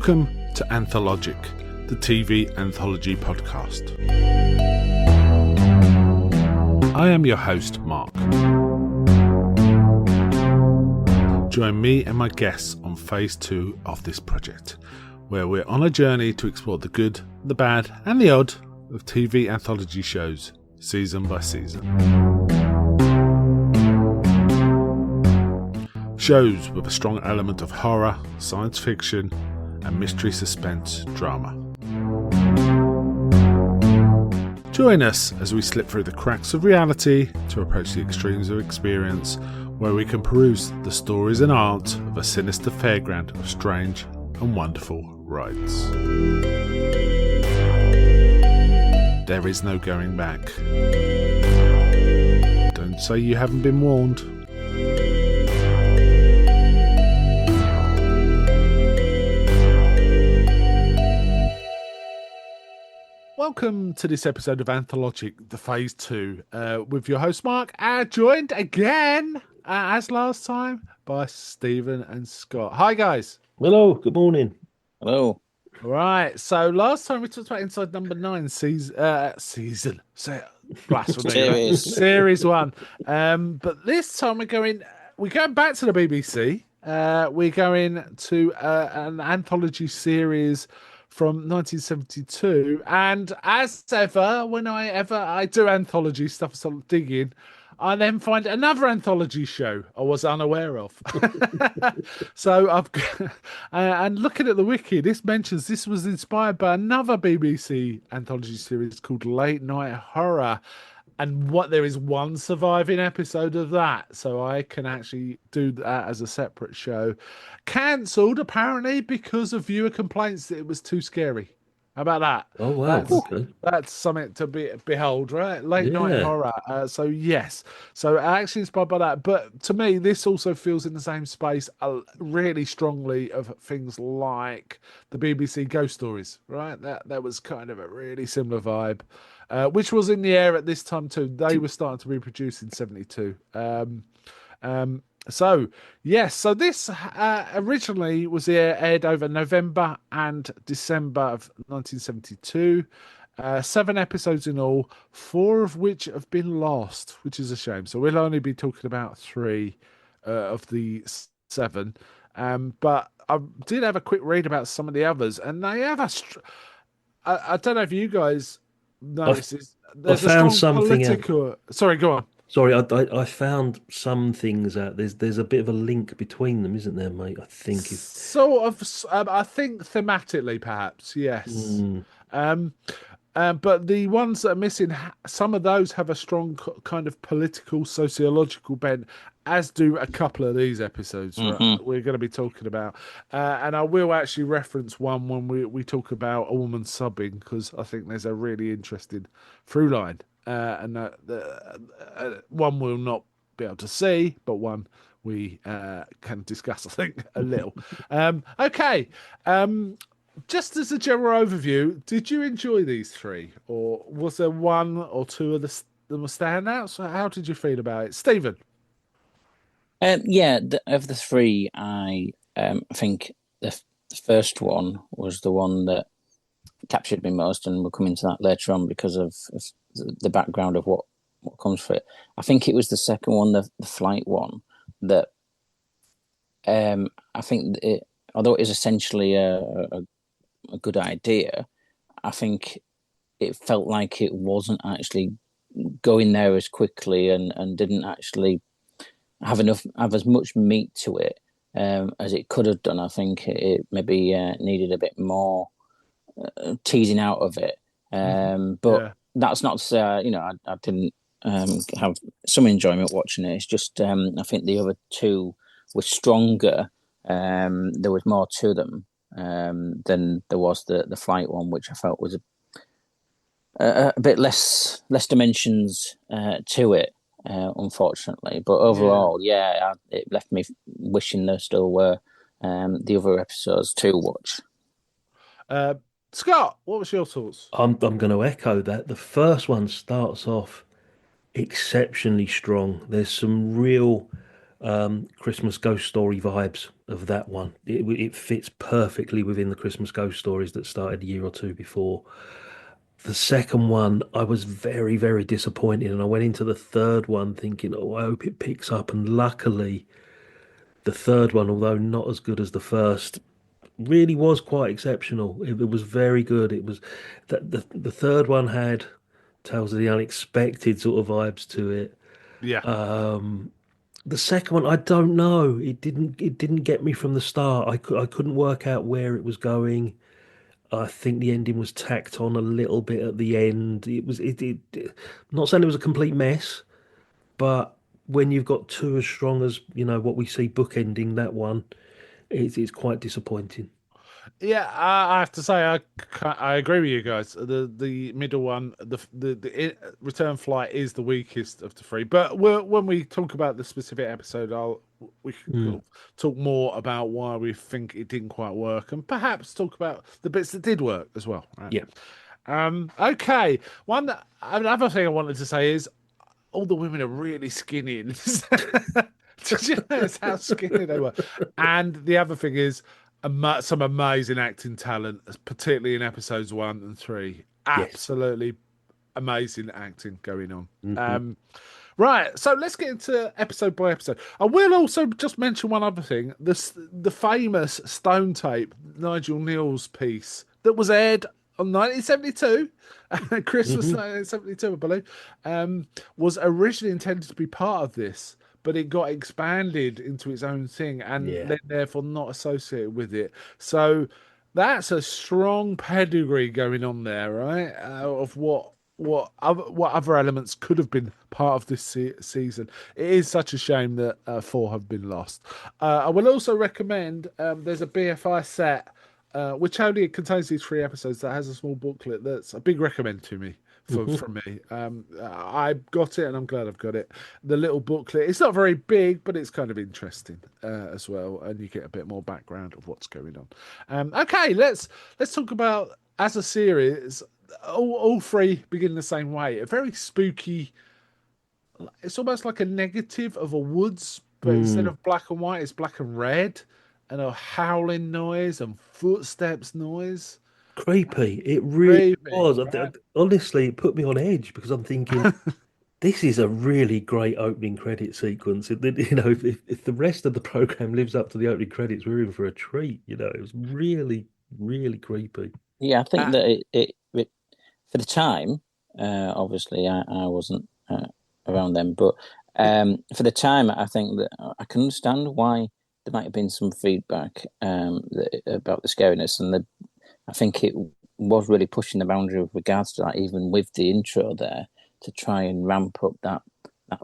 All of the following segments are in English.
Welcome to Anthologic, the TV anthology podcast. I am your host, Mark. Join me and my guests on phase 2 of this project, where we're on a journey to explore the good, the bad, and the odd of TV anthology shows, season by season. Shows with a strong element of horror, science fiction, and mystery suspense drama. Join us as we slip through the cracks of reality to approach the extremes of experience, where we can peruse the stories and art of a sinister fairground of strange and wonderful rides. There is no going back. Don't say you haven't been warned. Welcome to this episode of Anthologic, the Phase 2, with your host Mark, joined again, as last time, by Stephen and Scott. Hi guys. Hello, good morning. Hello. Right, so last time we talked about Inside Number 9 series 1. But this time we're going back to the BBC. We're going to an anthology series from 1972, and as ever, when I do anthology stuff, sort of digging, I then find another anthology show I was unaware of. So I've and looking at the wiki, this mentions this was inspired by another BBC anthology series called Late Night Horror, and there is one surviving episode of that, so I can actually do that as a separate show. Cancelled apparently because of viewer complaints that it was too scary. How about that? Oh wow, that's something to behold, right? Late night horror. So yes, so actually inspired by that. But to me, this also feels in the same space really strongly of things like the BBC Ghost Stories, right? That was kind of a really similar vibe. Which was in the air at this time too. They were starting to be produced in 72. So this originally was aired over November and December of 1972. 7 episodes in all, 4 of which have been lost, which is a shame. So we'll only be talking about 3 of the 7. But I did have a quick read about some of the others, and they have I don't know if you guys notice. There's a strong political. Sorry, go on. Sorry, I found some things out. There's a bit of a link between them, isn't there, mate? I think sort of. I think thematically, perhaps, yes. But the ones that are missing, some of those have a strong kind of political, sociological bent, as do a couple of these episodes we're going to be talking about. And I will actually reference one when we talk about a woman subbing, because I think there's a really interesting through line. And one we'll not be able to see, but one we can discuss, I think, a little. Okay. Just as a general overview, did you enjoy these 3, or was there one or two of them were standouts? So how did you feel about it, Stephen? Of the 3, I think the first one was the one that captured me most, and we'll come into that later on because of the background of what comes for it. I think it was the second one, the flight one, that I think although it is essentially a good idea, I think it felt like it wasn't actually going there as quickly and didn't actually have as much meat to it as it could have done. I think it maybe needed a bit more teasing out of it. That's not to say I didn't have some enjoyment watching it. It's just I think the other 2 were stronger. There was more to them than there was the flight one, which I felt was a bit less dimensions to it, unfortunately. But overall, it left me wishing there still were the other episodes to watch. Scott, what was your thoughts? I'm going to echo that. The first one starts off exceptionally strong. There's some real Christmas ghost story vibes of that one. It fits perfectly within the Christmas ghost stories that started a year or two before. The second one, I was very, very disappointed, and I went into the third one thinking, "Oh, I hope it picks up." And luckily, the third one, although not as good as the first, really was quite exceptional. It was very good. It was that the third one had Tales of the Unexpected sort of vibes to it. Yeah. The second one, I don't know. It didn't get me from the start. I couldn't work out where it was going. I think the ending was tacked on a little bit at the end. I'm not saying it was a complete mess, but when you've got two as strong as, what we see bookending that one, it's quite disappointing. Yeah, I have to say I agree with you guys. The middle one, return flight is the weakest of the three. But when we talk about the specific episode, we Mm, can talk more about why we think it didn't quite work, and perhaps talk about the bits that did work as well. Right? yeah. Okay. Another thing I wanted to say is all the women are really skinny in this. Did you notice how skinny they were? And the other thing is some amazing acting talent, particularly in episodes 1 and 3. Yes. Absolutely amazing acting going on. Hmm. Right, so let's get into episode by episode. I will also just mention one other thing: the famous Stone Tape Nigel Neal's piece that was aired on 1972, Christmas Hmm. 1972, I believe, was originally intended to be part of this, but it got expanded into its own thing and Yeah. then therefore not associated with it. So that's a strong pedigree going on there, right? Of what other elements could have been part of this season. It is such a shame that 4 have been lost. I will also recommend there's a BFI set which only contains these 3 episodes that has a small booklet that's a big recommend to me. Hmm. From me, I got it and I'm glad I've got it. The little booklet, it's not very big, but it's kind of interesting as well, and you get a bit more background of what's going on. Okay, let's talk about as a series. All 3 begin the same way. A very spooky. It's almost like a negative of a woods, but instead Mm. of black and white, it's black and red, and a howling noise and footsteps noise. Creepy. It really Creepy, was. right? Honestly, it put me on edge because I'm thinking, this is a really great opening credit sequence. If the rest of the program lives up to the opening credits, we're in for a treat. It was really, really creepy. Yeah, I think Uh, that it for the time, obviously I wasn't around then, but for the time, I think that I can understand why there might have been some feedback about the scariness, and I think it was really pushing the boundary with regards to that, even with the intro there, to try and ramp up that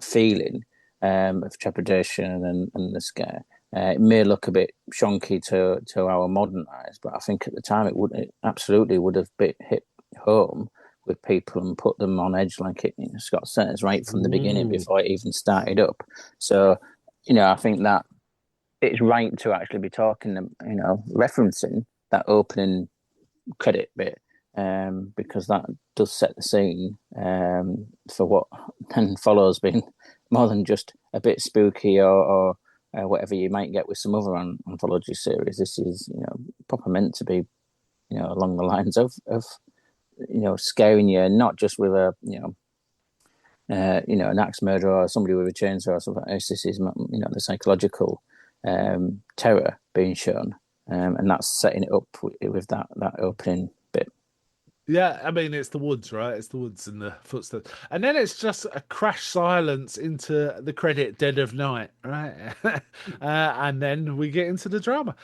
feeling of trepidation and the scare. It may look a bit shonky to our modern eyes, but I think at the time it absolutely would have hit home with people and put them on edge, like Scott says, right from the beginning Mm. before it even started up. So, I think that it's right to actually be talking, referencing that opening credit bit, because that does set the scene for what then follows, being more than just a bit spooky or whatever you might get with some other anthology series. This is, proper meant to be, along the lines of scaring you, not just with a an axe murderer or somebody with a chainsaw or something else. This is, the psychological terror being shown, and that's setting it up with that opening bit. yeah, I mean it's the woods, right? It's the woods and the footsteps, and then it's just a crash silence into the credit "Dead of Night," right? And then we get into the drama.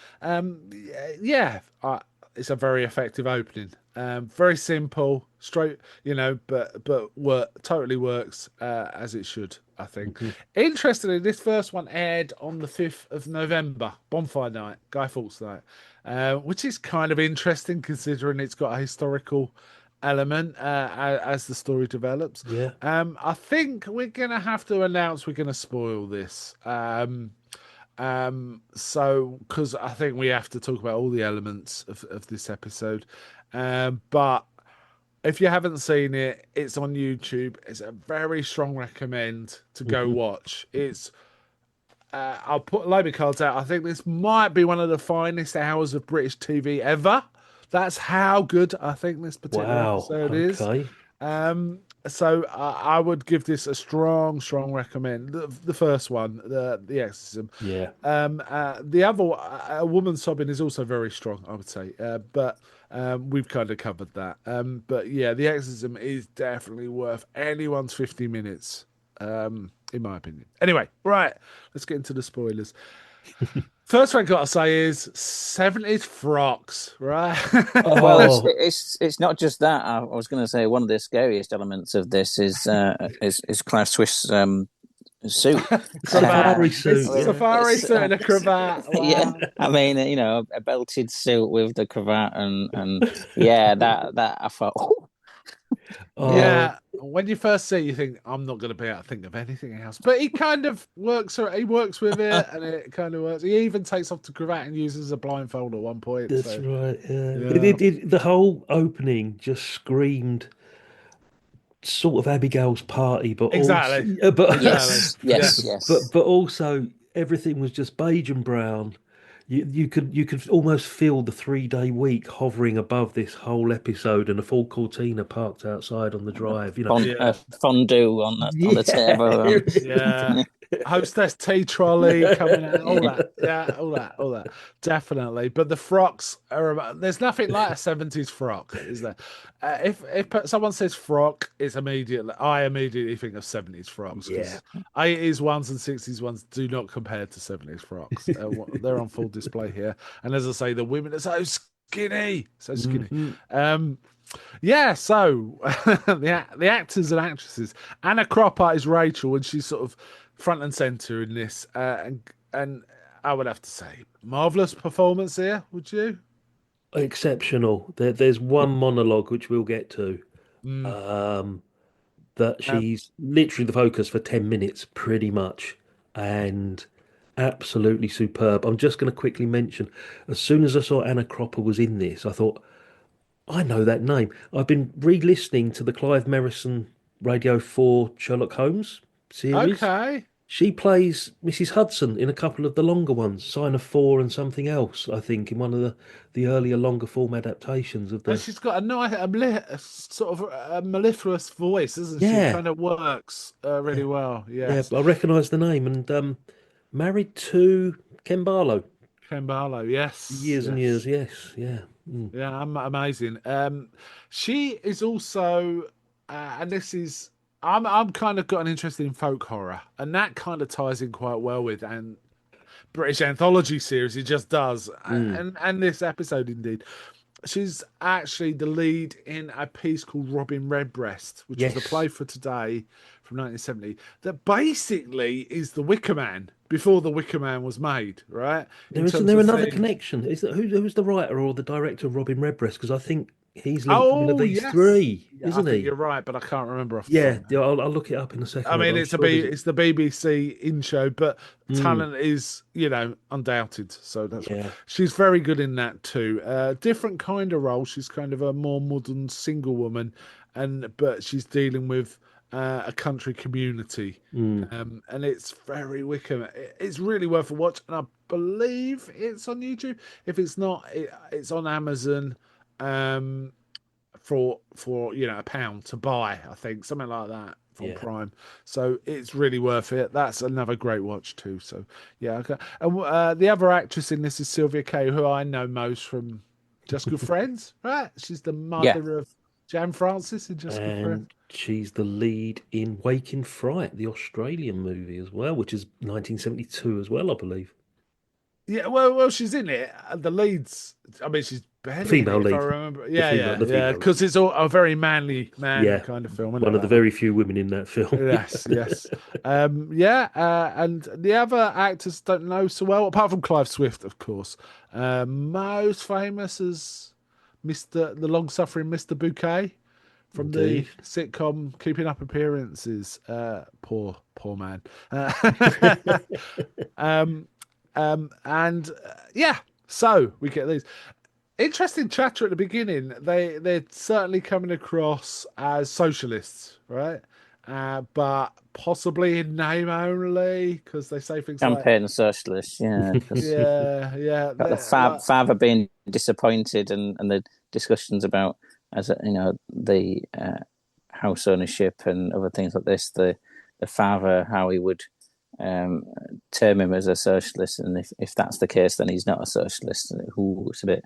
Yeah, it's a very effective opening. Very simple, straight, but totally works as it should. I think. Mhm. Interestingly, this first one aired on the 5th of November, Bonfire Night, Guy Fawkes Night, which is kind of interesting considering it's got a historical element as the story develops. Yeah. I think we're gonna have to announce we're gonna spoil this. So because I think we have to talk about all the elements of this episode. But if you haven't seen it, it's on YouTube. It's a very strong recommend to go Hmm. watch. I'll put load of cards out. I think this might be one of the finest hours of British TV ever. That's how good I think this particular Wow. episode is. Okay. So I would give this a strong, strong recommend. The first one, the Exorcism. Yeah. The other, a woman sobbing, is also very strong, I would say. But we've kind of covered that. But yeah, the Exorcism is definitely worth anyone's 50 minutes, in my opinion. Anyway, right, let's get into the spoilers. First thing I gotta say is 70s frocks, right? Well, Oh, it's not just that. I was going to say one of the scariest elements of this is Clive Swift's suit. Cravat. safari It's suit. a With Yeah. safari suit and a cravat. yeah, Wow. I mean, a belted suit with the cravat and yeah, that I thought, "Oh, yeah, Oh, Yeah, when you first see it, you think I'm not going to be able to think of anything else. But he kind of works. He works with it, and it kind of works. He even takes off the cravat and uses a blindfold at one point. that's So right. Yeah. yeah, The whole opening just screamed sort of Abigail's party, but also, exactly, exactly. yes, yes, Yes, yes." but also everything was just beige and brown. You could almost feel the 3 day week hovering above this whole episode, and a full Cortina parked outside on the drive. yeah, Fondue on the Yeah, table. yeah. Hostess tea trolley coming out, all that, yeah, all that, definitely. But the frocks are. There's nothing like a 70s frock, is there? If someone says frock, I immediately think of 70s frocks yeah. because 80s ones and 60s ones do not compare to 70s frocks. They're on full display here, and as I say, the women are so skinny, so skinny. Mhm. Yeah, so the actors and actresses. Anna Cropper is Rachel, and she's sort of front and center in this. And I would have to say, marvelous performance here. Would you? Exceptional. There's one monologue which we'll get to. Mm. Um, that Um, she's literally the focus for 10 minutes, pretty much, and absolutely superb. I'm just going to quickly mention, as soon as I saw Anna Cropper was in this, I thought, I know that name. I've been re-listening to the Clive Merrison Radio 4 Sherlock Holmes series. okay. She plays Mrs. Hudson in a couple of the longer ones, Sign of Four and something else, I think, in one of the earlier longer form adaptations of And the. she's got a sort of a mellifluous voice, isn't she? It Yeah, kind of works really well. yeah, Yes. but I recognise the name, and married to Ken Barlow. Ken Barlow. Yes. Years and years, Yes. yes, yeah. Mm. Yeah, amazing. She is also, and this is, I'm kind of got an interest in folk horror, and that kind of ties in quite well with and British anthology series. It just does, Mm. and this episode indeed. She's actually the lead in a piece called Robin Redbreast, which was a Yes. play for today from 1970. That basically is the Wicker Man before the Wicker Man was made, right? In Isn't terms there of another themes. connection? Who's the writer or the director of Robin Redbreast? Because I think he's linked to one of Oh these yes, three, yeah, I isn't think you're he? right, but I can't remember off the top Yeah, of my yeah. head. I'll look it up in a I second. mean, I'm sure there's. it's the BBC in show, but Mm, talent is undoubted. So that's what yeah, she's very good in that too. Different kind of role. She's kind of a more modern single woman, but she's dealing with a country community, mm, and it's very Wickham. It's really worth a watch, and I believe it's on YouTube. If it's not, it's on Amazon. Um, for £1 to buy, I think something like that from yeah. Prime. So it's really worth it. That's another great watch too. So yeah, okay. And the other actress in this is Sylvia Kay, who I know most from Just Good Friends, right? She's the Yeah, mother of Jan Francis in Just Good Friends. And she's the lead in Waking Fright, the Australian movie as well, which is 1972 as well, I believe. Yeah, well, she's in it. The leads. I mean, she's barely in Female it if I lead, remember. the Yeah, female, yeah, the yeah. female lead. Because it's all a very manly Yeah, kind of film, isn't it? one of the That one. very few women in that film. Yes, yes. Yeah, and the other actors don't know so well, apart from Clive Swift, of course. Most famous as the long-suffering Mr. Bouquet from the Indeed. sitcom Keeping Up Appearances. Poor man. Um, and yeah, so we get these interesting chatter at the beginning. They're certainly coming across as socialists, right? but possibly in name only because they say things like, Campaign socialist, yeah, because yeah, yeah, the like, father being disappointed and the discussions about the house ownership and other things like this. The father, how he would um, term him as a socialist, and if that's the case, then he's not a socialist. Ooh, it's a bit.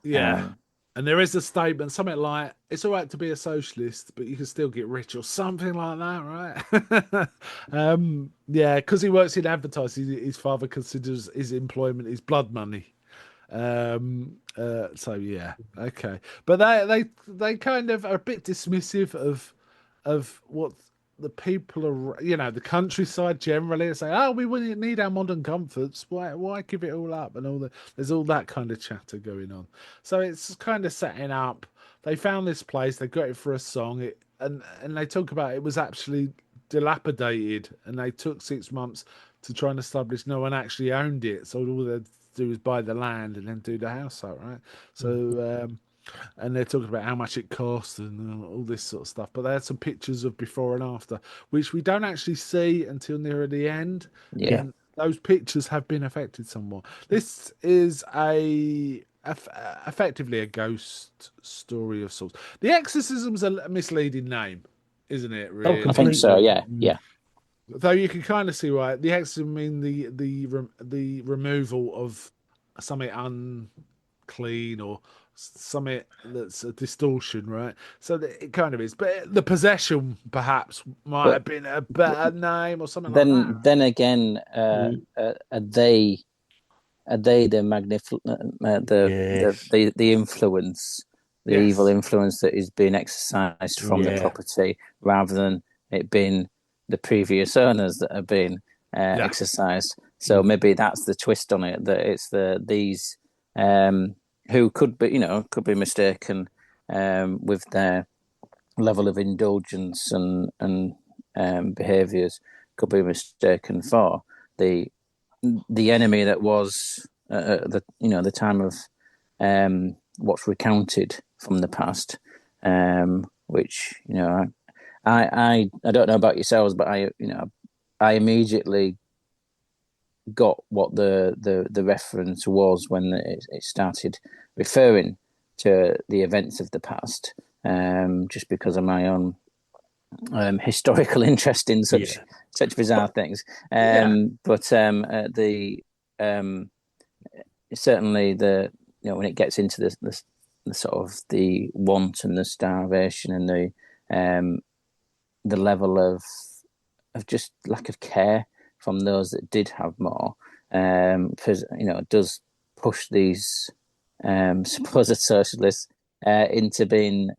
yeah. Um, And there is a statement, something like, it's all right to be a socialist, but you can still get rich or something like that, right? Yeah, because he works in advertising, his father considers his employment his blood money. So yeah, okay. But they kind of are a bit dismissive of what the people are, the countryside generally, and say, oh, we wouldn't need our modern comforts. Why give it all up? And there's all that kind of chatter going on. So it's kind of setting up. They found this place. They got it for a song. And they talk about it was actually dilapidated, and they took 6 months to try and establish no one actually owned it. So all they do is buy the land and then do the house up, right? So and they're talking about how much it cost and all this sort of stuff. But they had some pictures of before and after, which we don't actually see until near the end, yeah. Yeah. and those pictures have been affected somewhat. This is effectively a ghost story of sorts. The Exorcism's a misleading name, isn't it? Oh, I think Really, so. completely. Yeah, yeah. though you can kind of see why the exorcism mean the removal of something unclean or something that's a distortion, right? So it kind of is, but the possession perhaps might But have been a better name or something like that. then again, Mm, are they the yes. the influence, the evil Yes, influence that is being exercised from the Yeah. property, rather than it being the previous owners that are being yeah, exercised? So Mm, maybe that's the twist on it, that it's these who could be mistaken with their level of indulgence and behaviours, could be mistaken for the enemy that was the time of what's recounted from the past, which I don't know about yourselves, but I immediately got what the reference was when it started referring to the events of the past, just because of my own historical interest in yeah. such bizarre things. yeah. But the certainly when it gets into the sort of the want and the starvation and the level of just lack of care from those that did have more, because it does push these supposed socialists into being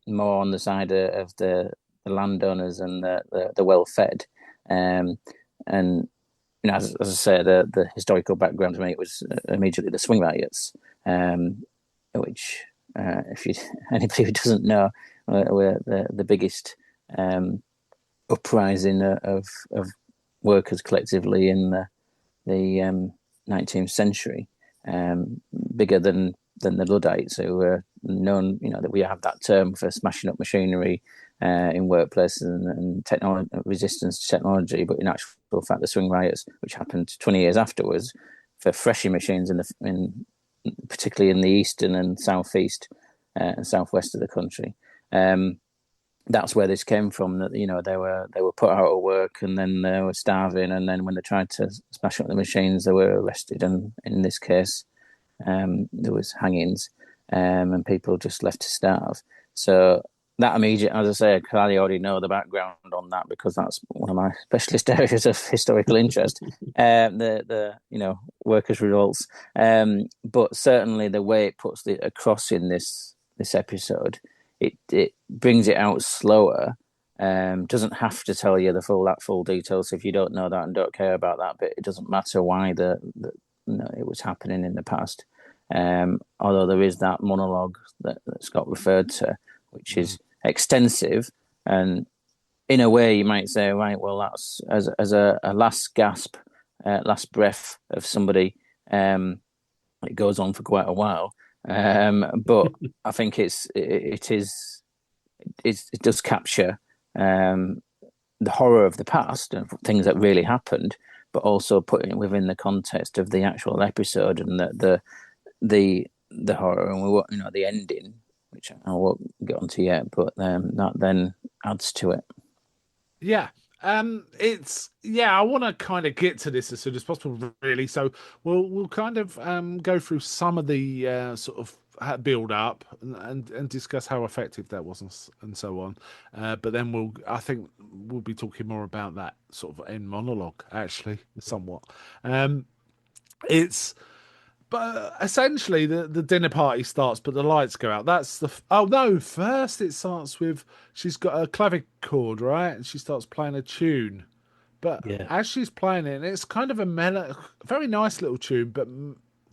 more on the side of the landowners and the well fed, and as I say, the historical background to me, it was immediately the swing riots, which, if you anybody who doesn't know, were the biggest uprising of workers collectively in the 19th century, bigger than the Luddites, who were known, that we have that term for smashing up machinery in workplaces and technology, resistance to technology. But in actual fact, the swing riots, which happened 20 years afterwards, for threshing machines in particularly in the eastern and southeast and southwest of the country. That's where this came from. That they were put out of work, and then they were starving, and then when they tried to smash up the machines, they were arrested. And in this case, there was hangings, and people just left to starve. So that immediate, as I say, I clearly already know the background on that because that's one of my specialist areas of historical interest. The workers' revolts, but certainly the way it puts it across in this episode, it brings it out slower. Doesn't have to tell you that full details if you don't know that and don't care about that. But it doesn't matter why it was happening in the past. Although there is that monologue that Scott referred to, which is extensive, and in a way you might say, right, well, that's as a last gasp, last breath of somebody. It goes on for quite a while, but I think it does capture um, the horror of the past and things that really happened, but also putting it within the context of the actual episode and the horror and the ending, which I won't get onto yet, but that then adds to it. Yeah. It's I want to kind of get to this as soon as possible, really. So we'll kind of go through some of the sort of build up and discuss how effective that was and so on. But then I think we'll be talking more about that sort of end monologue, actually, somewhat. Um, it's But essentially, the dinner party starts, but the lights go out. Oh no! First, it starts with she's got a clavichord, right, and she starts playing a tune. But Yeah. as she's playing it, it's kind of very nice little tune, but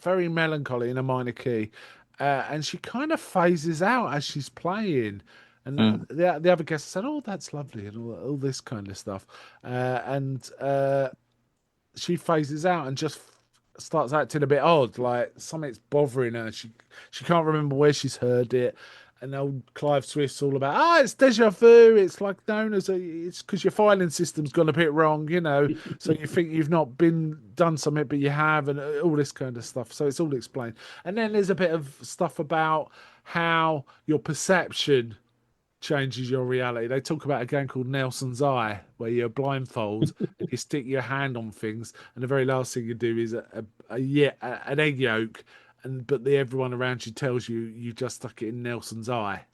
very melancholy in a minor key. And she kind of phases out as she's playing. And Mm. the other guests said, "Oh, that's lovely," and all this kind of stuff. And she phases out and just starts acting a bit odd, like something's bothering her. She can't remember where she's heard it. And old Clive Swift's all about, it's deja vu. It's like known as it's because your filing system's gone a bit wrong, So you think you've not been done something, but you have, and all this kind of stuff. So it's all explained. And then there's a bit of stuff about how your perception changes your reality. They talk about a game called Nelson's Eye, where you're blindfold and you stick your hand on things, and the very last thing you do is an egg yolk, but everyone around you tells you just stuck it in Nelson's eye.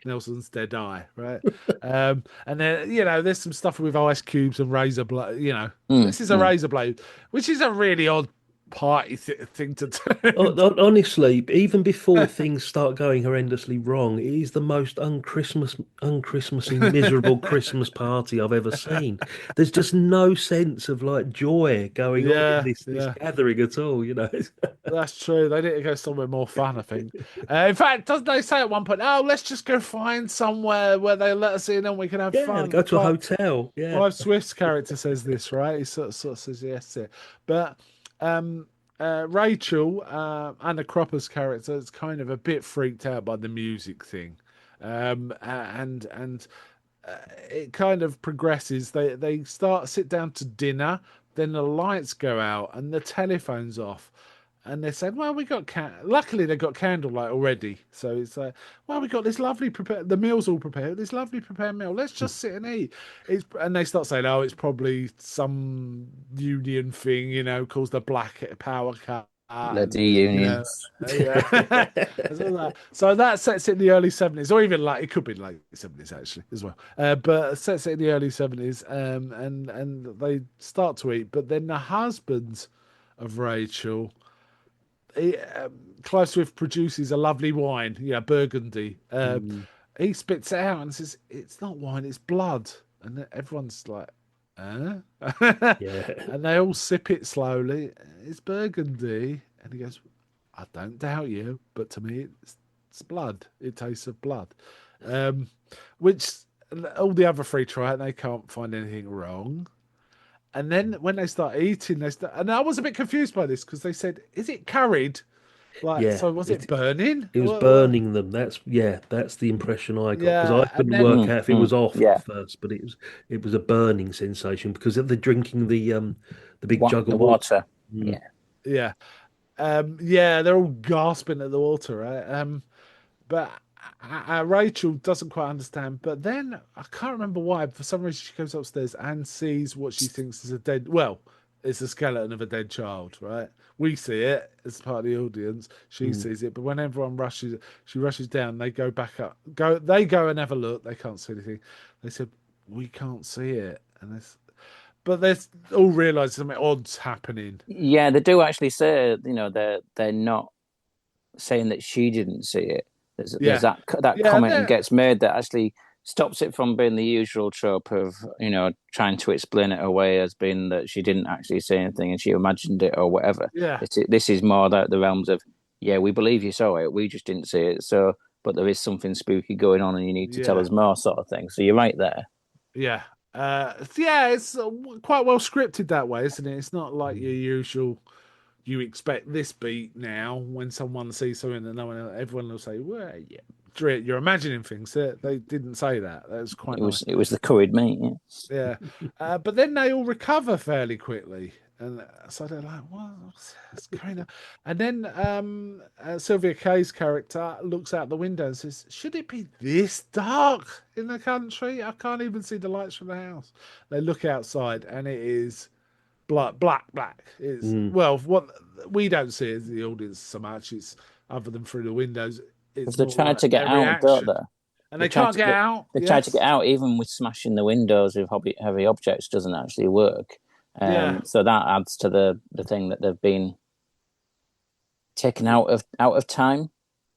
Nelson's dead eye, right? And then there's some stuff with ice cubes and razor blade. Mm. This is a Mm. razor blade, which is a really odd party thing to do. Honestly, even before things start going horrendously wrong, it is the most unchristmassy, miserable Christmas party I've ever seen. There's just no sense of like joy going on in Yeah, this yeah. gathering at all, you know. That's true. They need to go somewhere more fun, I think. In fact, doesn't they say at one point, "Oh, let's just go find somewhere where they let us in and we can have Yeah, fun." go to a hotel. Yeah. Clive Swift's character says this, right? He sort of says yes to it. But um, Rachel, Anna Cropper's character, is kind of a bit freaked out by the music thing, and it kind of progresses. They sit down to dinner, then the lights go out and the telephone's off. And they said, "Well, we got luckily they got candlelight already, so it's like, well, we got this lovely prepared. The meal's all prepared. This lovely prepared meal. Let's just sit and eat." And they start saying, "Oh, it's probably some union thing, caused a black power cut." And Bloody you know, unions. yeah. So that sets it in the early 70s, or even like it could be late 70s actually as well. But sets it in the early 70s, and they start to eat, but then the husband of Rachel he, Clive Swift produces a lovely wine, Burgundy. Mm, He spits it out and says, "It's not wine, it's blood." And then everyone's like, "Huh?" yeah. And they all sip it slowly. "It's Burgundy." And he goes, "I don't doubt you, but to me, it's blood. It tastes of blood." Um, which all the other three try it and they can't find anything wrong. And then when they start eating, and I was a bit confused by this because they said, "Is it curried?" Like, Yeah. so was it burning? It was What? burning them. That's the impression I got because I Yeah, and couldn't then work Mm. out if it Mm. was off at Yeah. first, but it was a burning sensation because they're drinking the big What jug of the water. water? Mm, Yeah. yeah, yeah, they're all gasping at the water, right? But Rachel doesn't quite understand. But then I can't remember why. For some reason, she goes upstairs and sees what she thinks is it's a skeleton of a dead child, right? We see it as part of the audience. She mm. sees it, but when everyone she rushes down. They go back up. They go and have a look. They can't see anything. They said, "We can't see it," but they all realise something odd's happening. Yeah, they do actually say, they're not saying that she didn't see it. There's Yeah, that yeah, and comment that then gets made that actually stops it from being the usual trope of trying to explain it away as being that she didn't actually say anything and she imagined it or whatever. yeah, This is more the realms of, yeah, we believe you saw it, we just didn't see it. So, but there is something spooky going on, and you need to tell yeah. us more, sort of thing. So you're right there. Yeah. Yeah, it's quite well scripted that way, isn't it? It's not like your Mm. usual. You expect this beat now when someone sees something that no one, everyone will say, "Well, yeah." you're imagining things. They didn't say that. That was quite nice. It was the curried meat. Yeah, but then they all recover fairly quickly, and so they're like, "What's going on?" And then Sylvia Kay's character looks out the window and says, "Should it be this dark in the country? I can't even see the lights from the house." They look outside, and it is black. It's well, what we don't see as the audience so much. It's other than through the windows. It's Because they more tried like to get their out, don't reaction, they? and they can't get out. They tried to get out, even with smashing the windows with heavy objects doesn't actually work. Yeah. So that adds to the thing that they've been taken out of time,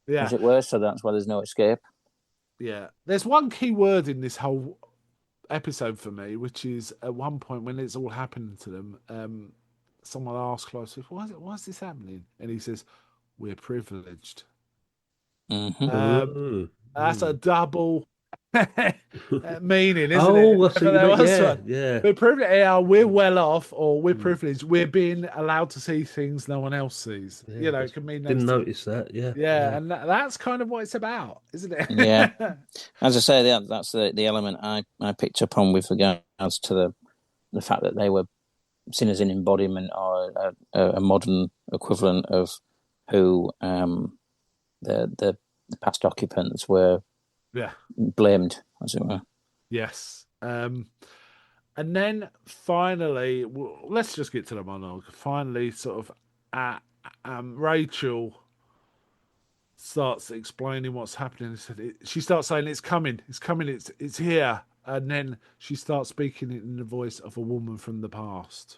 as it were. So that's why there's no escape. Yeah. There's one key word in this whole episode for me, which is at one point when it's all happening to them, someone asks Clive, why is this happening? And he says, "We're privileged." That's a double meaning, isn't it? I see. Yeah. We're privileged. We're well off, or we're privileged. We're being allowed to see things no one else sees. Yeah, It can mean didn't those notice that. Yeah. Yeah, and that's kind of what it's about, isn't it? Yeah. As I say, that's the element I picked up on with regards to the fact that they were seen as an embodiment or a modern equivalent of who the past occupants were blamed, as it were. Yes. And then finally, let's just get to the monologue. Finally, sort of, Rachel starts explaining what's happening. She starts saying, "It's coming, it's here," and then she starts speaking in the voice of a woman from the past.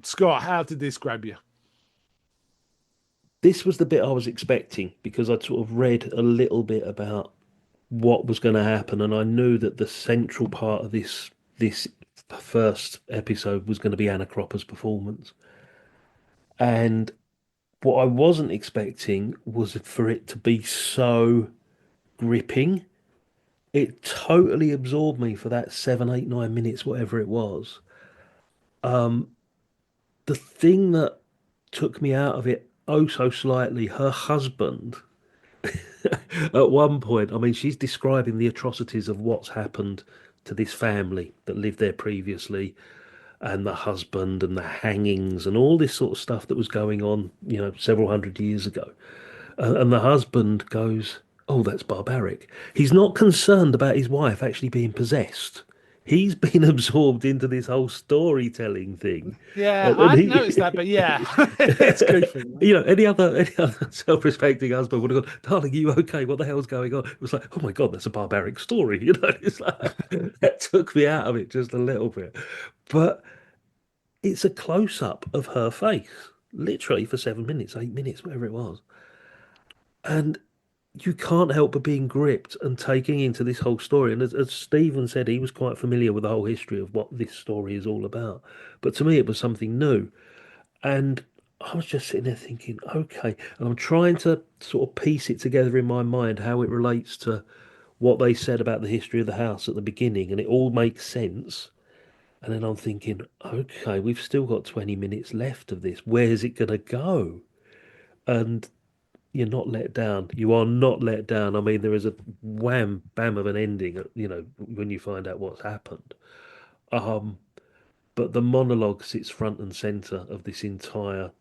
Scott, how did this grab you? This was the bit I was expecting because I'd sort of read a little bit about what was going to happen, and I knew that the central part of this first episode was going to be Anna Cropper's performance. And what I wasn't expecting was for it to be so gripping. It totally absorbed me for that 7, 8, 9 minutes, whatever it was. The thing that took me out of it oh so slightly, her husband, at one point, I mean, she's describing the atrocities of what's happened to this family that lived there previously, and the husband and the hangings and all this sort of stuff that was going on, several hundred years ago. And the husband goes, "Oh, that's barbaric." He's not concerned about his wife actually being possessed. He's been absorbed into this whole storytelling thing. Yeah, I hadn't noticed that, but yeah, it's goofy. Any other self-respecting husband would have gone, "Darling, are you okay? What the hell's going on?" It was like, "Oh my God, that's a barbaric story." It's like that took me out of it just a little bit. But it's a close-up of her face, literally for 7 minutes, 8 minutes, whatever it was. And you can't help but being gripped and taking into this whole story. And as Stephen said, he was quite familiar with the whole history of what this story is all about. But to me, it was something new. And I was just sitting there thinking, okay. And I'm trying to sort of piece it together in my mind, how it relates to what they said about the history of the house at the beginning. And it all makes sense. And then I'm thinking, okay, we've still got 20 minutes left of this. Where's it going to go? And you're not let down. You are not let down. I mean, there is a wham bam of an ending, when you find out what's happened. But the monologue sits front and center of this entire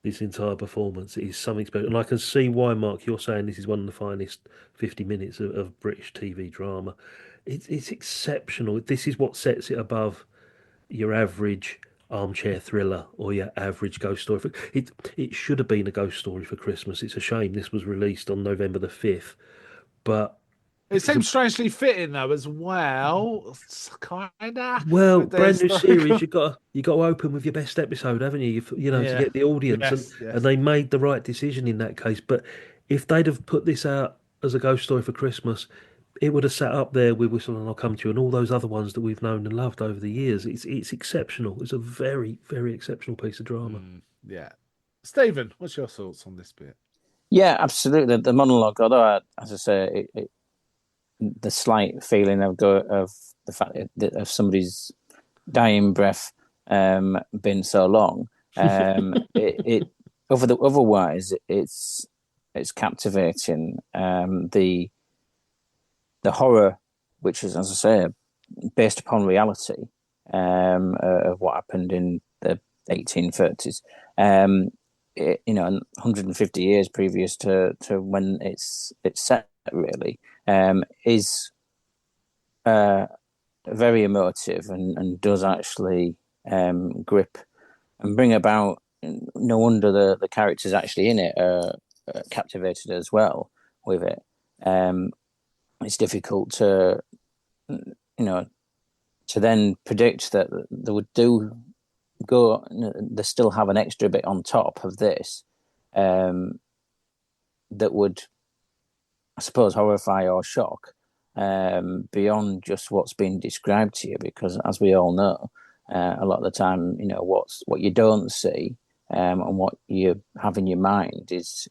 performance. It is something special, and I can see why, Mark, you're saying this is one of the finest 50 minutes of British TV drama. It's exceptional. This is what sets it above your average armchair thriller or your average ghost story. It should have been a ghost story for Christmas. It's a shame this was released on November the 5th, but it seems strangely fitting though as well, kinda. Well, With the brand new series, historical. you got to open with your best episode, haven't you? To Yeah. get the audience, and Yes. and they made the right decision in that case. But if they'd have put this out as a ghost story for Christmas, it would have sat up there with Whistle and I'll Come to You and all those other ones that we've known and loved over the years. It's exceptional. It's a very, very exceptional piece of drama. Yeah. Stephen, what's your thoughts on this bit? Yeah, absolutely. The monologue, although, as I say, the slight feeling of the fact that of somebody's dying breath been so long, it otherwise, it's captivating. The horror, which is, as I say, based upon reality, of what happened in the 1830s. You know, 150 years previous to when it's set, really, is uh, very emotive and does actually grip and bring about. No wonder the characters actually in it are captivated as well with it. Um, it's difficult to, to then predict that they would they still have an extra bit on top of this, um, that would, I suppose, horrify or shock, beyond just what's been described to you. Because as we all know, a lot of the time, what you don't see, and what you have in your mind is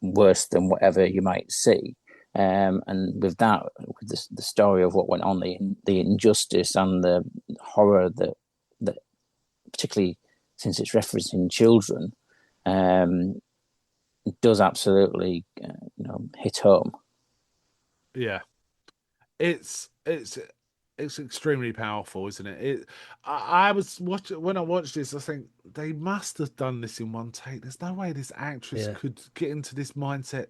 worse than whatever you might see. And with that, with the story of what went on, the injustice and the horror that particularly since it's referencing children, um, does absolutely hit home. Yeah, it's extremely powerful, isn't it? I was watching when I watched this. I think they must have done this in one take. There's no way this actress Yeah. could get into this mindset,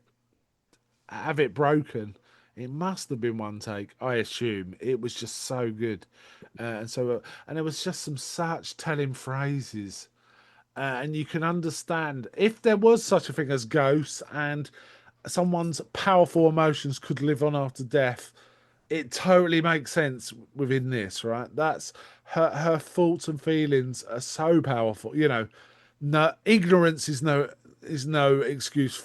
have it broken. It must have been one take. I assume it was just so good, and there was just some such telling phrases, and you can understand if there was such a thing as ghosts and someone's powerful emotions could live on after death. It totally makes sense within this, right? That's her thoughts and feelings are so powerful. No ignorance is no excuse.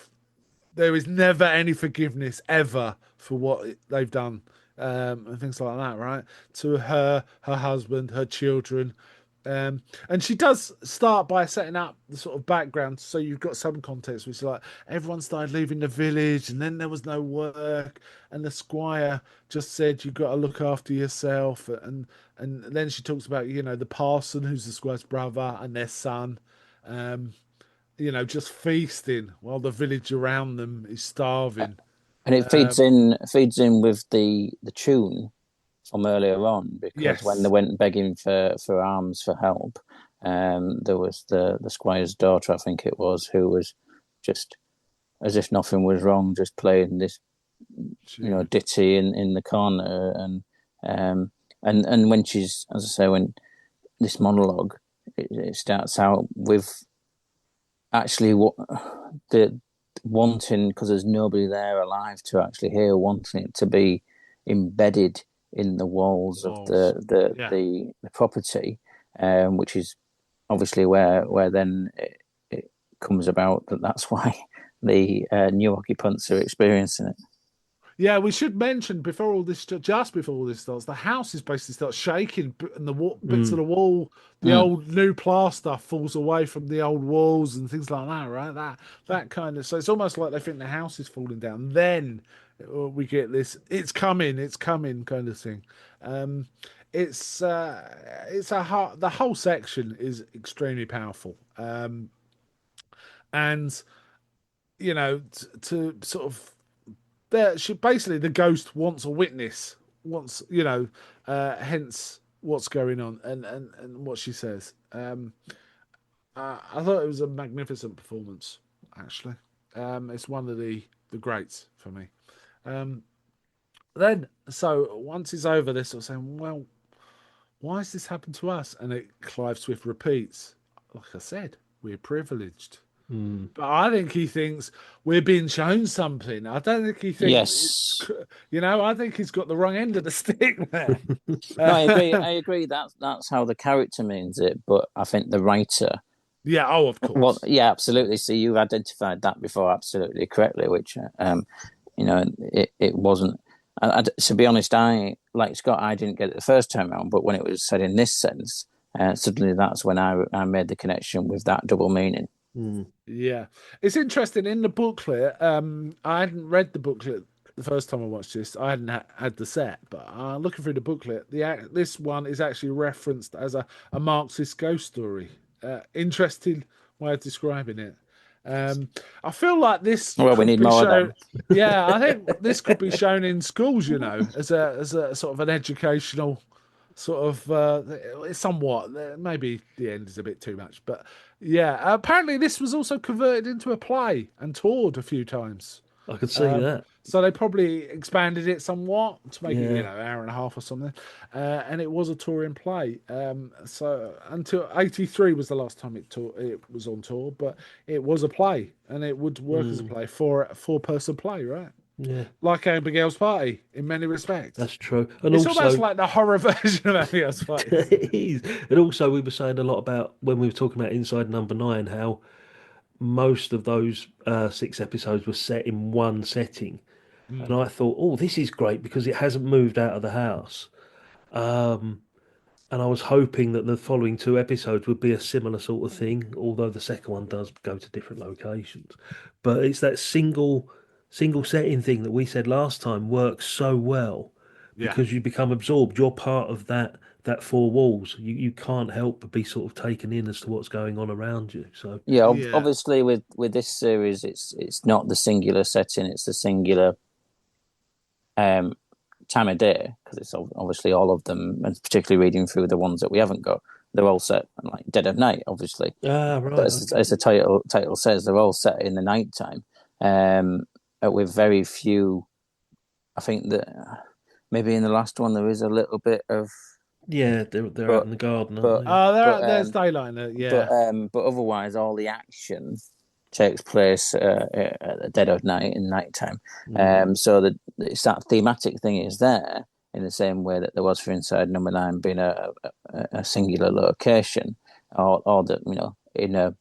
There is never any forgiveness ever for what they've done, and things like that, right? To her husband, her children. And she does start by setting up the sort of background, so you've got some context, which is like everyone started leaving the village, and then there was no work, and the squire just said you've got to look after yourself, and then she talks about the parson who's the squire's brother and their son, um, just feasting while the village around them is starving. And it feeds in with the tune from earlier on, because when they Yes, went begging for alms for help, there was the squire's daughter, I think it was, who was just as if nothing was wrong, just playing this tune. ditty in the corner. And when she's, as I say, when this monologue, it starts out with actually what the wanting, because there's nobody there alive to actually hear, wanting it to be embedded in the walls of Walls. Yeah. the property, which is obviously where then it comes about that that's why the new occupants are experiencing it. Yeah, we should mention before all this, just before all this starts, the house is basically starts shaking, and the bits of Mm. the wall, the Mm. old new plaster falls away from the old walls and things like that, right? That kind of, so it's almost like they think the house is falling down. Then we get this, it's coming kind of thing. Um, it's the whole section is extremely powerful, and to sort of she basically the ghost wants a witness, wants hence what's going on and what she says. I thought it was a magnificent performance, actually. It's one of the greats for me. Um, then so once it's over, they're sort of saying, well, why has this happened to us? And Clive Swift repeats, like I said, we're privileged. Mm. But I think he thinks we're being shown something. I don't think he thinks Yes. I think he's got the wrong end of the stick there. No, I agree. Uh, I agree. That's how the character means it, but I think the writer. yeah, oh, of Well, course. yeah, absolutely. So you've identified that before absolutely correctly, which it wasn't. To be honest, I like Scott. I didn't get it the first time around, but when it was said in this sense, suddenly that's when I made the connection with that double meaning. Mm. Yeah. It's interesting in the booklet. I hadn't read the booklet the first time I watched this. I hadn't had the set, but looking through the booklet, this one is actually referenced as a Marxist ghost story. Interesting way of describing it. I feel like this Well, we could need be more of shown. them. Yeah, I think this could be shown in schools, as a sort of an educational sort of somewhat. Maybe the end is a bit too much, but yeah. Apparently, this was also converted into a play and toured a few times. I could see that. So they probably expanded it somewhat to make it, Yeah. hour and a half or something. And it was a touring play. So until '83 was the last time it was on tour, but it was a play, and it would work as a play for a four-person play, right? Yeah, Like Abigail's Party in many respects. that's true. And It's almost also, like the horror version of Abigail's Party. it is. And also, we were saying a lot about when we were talking about Inside Number Nine, how most of those 6 episodes were set in one setting. And I thought, oh, this is great because it hasn't moved out of the house. And I was hoping that the following 2 episodes would be a similar sort of thing, although the second one does go to different locations. But it's that single setting thing that we said last time works so well Yeah, because you become absorbed. You're part of that four walls. You can't help but be sort of taken in as to what's going on around you. So Yeah, yeah, obviously with this series, it's not the singular setting; it's the singular um, time of day because it's obviously all of them, and particularly reading through the ones that we haven't got, they're all set like dead of night, obviously. But right, okay. as the title says, they're all set in the night time, with very few. I think that maybe in the last one there is a little bit of, Yeah, they're out but in the garden, aren't but they? but there's daylight in it. Yeah, but otherwise all the action takes place at the dead of night in nighttime. So that it's that thematic thing is there in the same way that there was for Inside Number Nine being a singular location, or that in a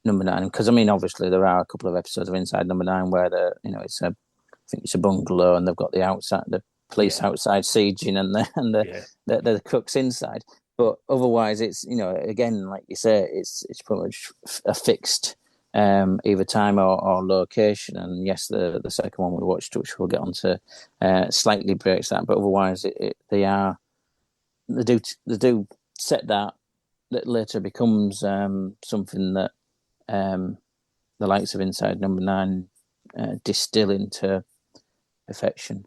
Number Nine. Because I mean, obviously there are a couple of episodes of Inside Number Nine where I think it's a bungalow and they've got the police Yeah, outside sieging and yeah, the cooks inside. But otherwise, it's again, like you say, it's pretty much a fixed either time or location. And yes, the second one we watched, which we'll get onto, slightly breaks that. But otherwise, they do set that later becomes something that the likes of Inside Number Nine distill into perfection.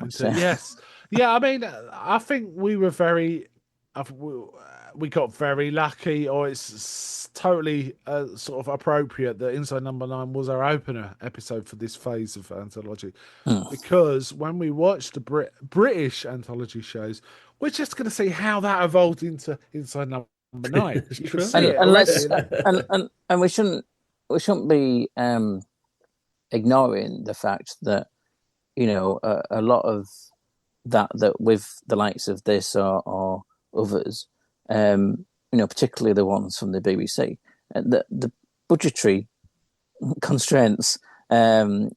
I'd say. yes, yeah. I mean, I think we were very, we got very lucky, or it's totally sort of appropriate that Inside Number Nine was our opener episode for this phase of Anthology, because when we watched the British anthology shows, we're just going to see how that evolved into Inside Number Nine. that's You can true. see it And already. let's and we shouldn't be ignoring the fact that a lot of that with the likes of this or others, particularly the ones from the BBC, the budgetary constraints, meant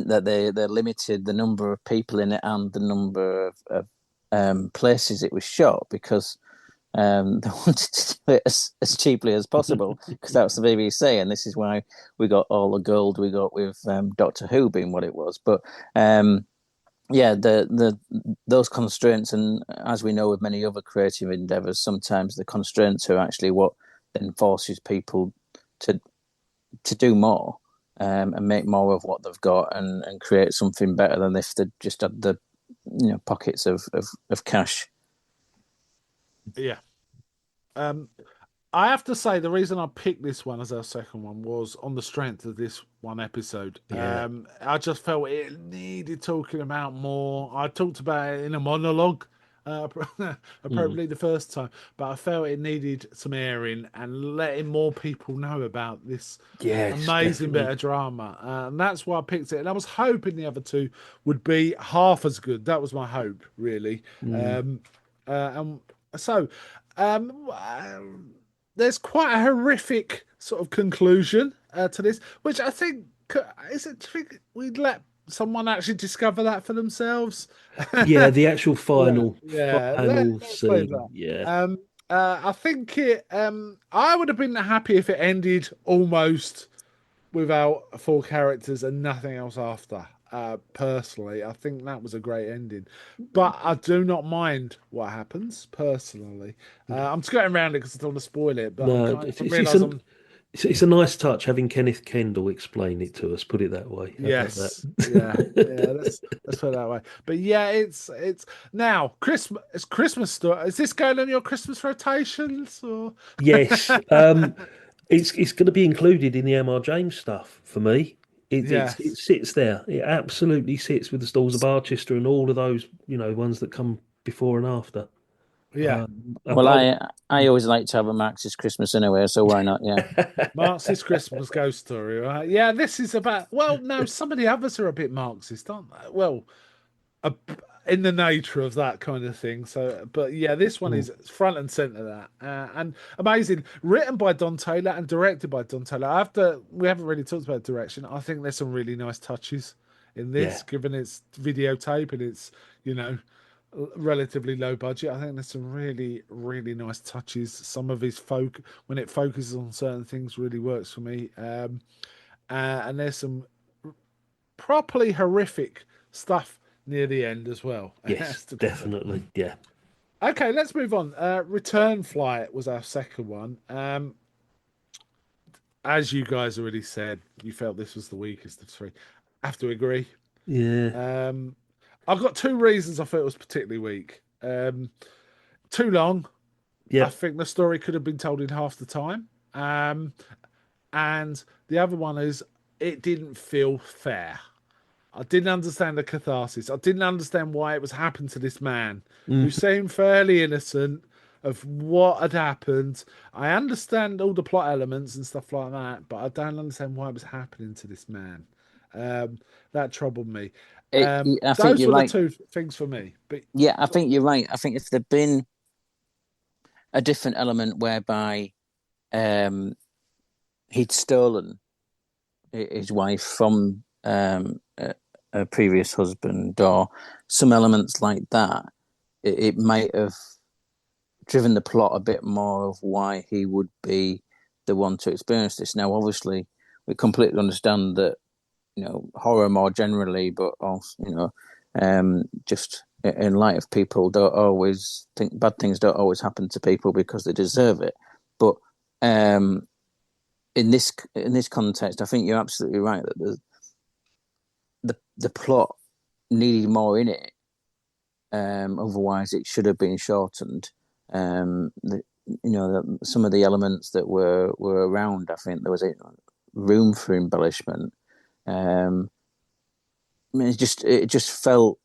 that they limited the number of people in it and the number of places it was shot because they wanted to do it as cheaply as possible because that's the BBC, and this is why we got all the gold we got with Doctor Who being what it was. But yeah, the those constraints, and as we know with many other creative endeavors, sometimes the constraints are actually what then forces people to do more and make more of what they've got and create something better than if they just had the pockets of cash. Yeah. I have to say the reason I picked this one as our second one was on the strength of this one episode. Yeah. I just felt it needed talking about more. I talked about it in a monologue, Mm. probably the first time, but I felt it needed some airing and letting more people know about this Yes, amazing bit definitely. of drama. And that's why I picked it. And I was hoping the other two would be half as good. That was my hope, really. Mm. And so, there's quite a horrific sort of conclusion to this, which I think is it. Do you think we'd let someone actually discover that for themselves? Yeah, the actual Yeah, final yeah. final Let's leave scene. that. Yeah. I think it. I would have been happy if it ended almost without four characters and nothing else after. Personally, I think that was a great ending, but I do not mind what happens. Personally, I'm just getting around it because I don't want to spoil it. But I'm No, kind of it's an realise I'm. It's a nice touch having Kenneth Kendall explain it to us. Put it that way. How about Yes, yeah, yeah. that? Let's put it that way. But yeah, it's now Christmas. It's Christmas story. Is this going on your Christmas rotations or? Yes, it's going to be included in the MR James stuff for me. It Yes, sits there. It absolutely sits with the Stalls of Barchester and all of those, ones that come before and after. yeah. Well, I've I always like to have a Max's Christmas anyway, so why not? Yeah. Marxist Christmas ghost story, right? Yeah, this is about. Well, no, some of the others are a bit Marxist, aren't they? Well, a, in the nature of that kind of thing. So, but yeah, this one Mm, is front and center that and amazing, written by Don Taylor and directed by Don Taylor. After we haven't really talked about direction, I think there's some really nice touches in yeah, this, given its videotape and its you know relatively low budget. I think there's some really really nice touches. Some of his when it focuses on certain things really works for me. And there's some properly horrific stuff near the end as well. It yes, has to be said. definitely, yeah, Okay, let's move on. Return Flight was our second one. As you guys already said, you felt this was the weakest of three. I have to agree. yeah, Um, I've got two reasons I thought it was particularly weak. Too long. I yeah. think the story could have been told in half the time. And the other one is it didn't feel fair. I didn't understand the catharsis. I didn't understand why it was happened to this man who Mm. seemed fairly innocent of what had happened. I understand all the plot elements and stuff like that, but I don't understand why it was happening to this man. That troubled me. I think Those you're were the right. two things for me. But Yeah, I think you're right. I think if there'd been a different element whereby um, he'd stolen his wife from a previous husband or some elements like that, it might have driven the plot a bit more of why he would be the one to experience this. Now, obviously, we completely understand that horror more generally, but also just in life, people don't always think bad things don't always happen to people because they deserve it. But um, in this context, I think you're absolutely right that the plot needed more in it. Otherwise, it should have been shortened. Some of the elements that were around, I think there was a room for embellishment. Um, I mean, it just felt,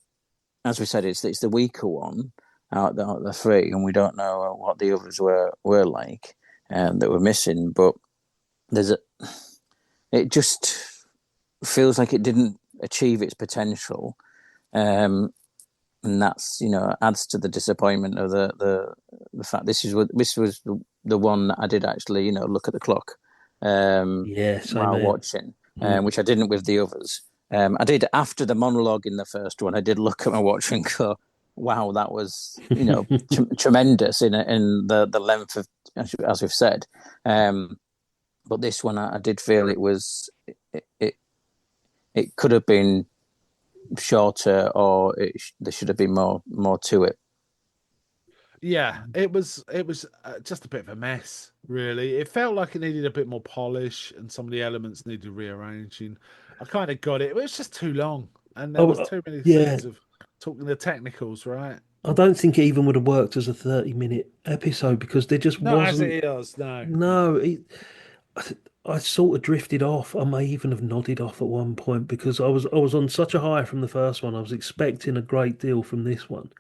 as we said, it's the weaker one out of the three, and we don't know what the others were like that were missing. But there's it just feels like it didn't achieve its potential. Um, and that's adds to the disappointment of the fact this was the one that I did actually look at the clock Yeah, same while here. watching, Mm. which I didn't with the others. I did after the monologue in the first one. I did look at my watch and go, "Wow, that was tremendous in the length of as we've said." But this one, I did feel it it could have been shorter, or there should have been more to it. yeah, it was just a bit of a mess, really. It felt like it needed a bit more polish, and some of the elements needed rearranging. I kind of got it. It was just too long, and there Oh, was too many yeah. scenes of talking the technicals, right? I don't think it even would have worked as a 30-minute episode because there just Not as wasn't. it is, no, no. No, I sort of drifted off. I may even have nodded off at one point because I was on such a high from the first one. I was expecting a great deal from this one,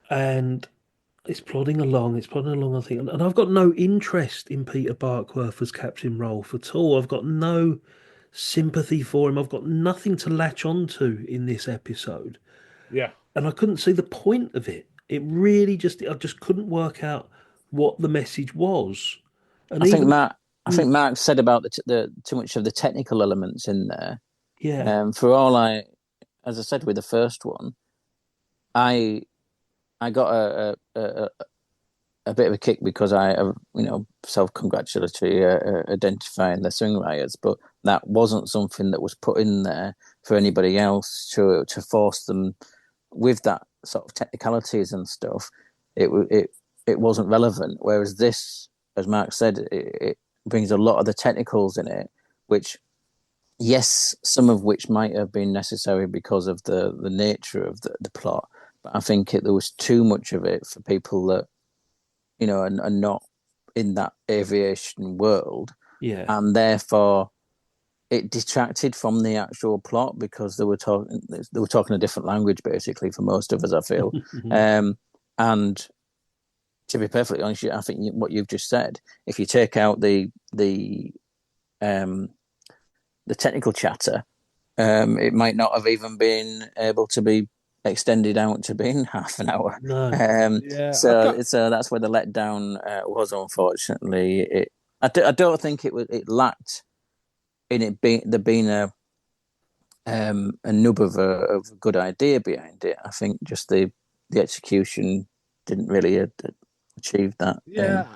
and it's plodding along. It's plodding along. I think, and I've got no interest in Peter Barkworth as Captain Rolfe at all. I've got no sympathy for him. I've got nothing to latch onto in this episode, Yeah, and I couldn't see the point of it. It really I just couldn't work out what the message was, and I think even Mark. I think Mark said about the too much of the technical elements in there. yeah, For all as I said with the first one, I I got a bit of a kick because self-congratulatory identifying the songwriters, but that wasn't something that was put in there for anybody else to force them with that sort of technicalities and stuff. It it wasn't relevant. Whereas this, as Mark said, brings a lot of the technicals in it, which, yes, some of which might have been necessary because of the nature of the plot, but I think there was too much of it for people that are not in that aviation world, Yeah. and therefore it detracted from the actual plot because they were talking a different language basically for most of us, I feel. And to be perfectly honest, I think what you've just said, if you take out um, the technical chatter, it might not have even been able to be extended out to being half an hour. No. Yeah, I So that's where the letdown was. Unfortunately, I don't think it lacked in it being a nub of a good idea behind it. I think just the execution didn't really achieve that. Yeah,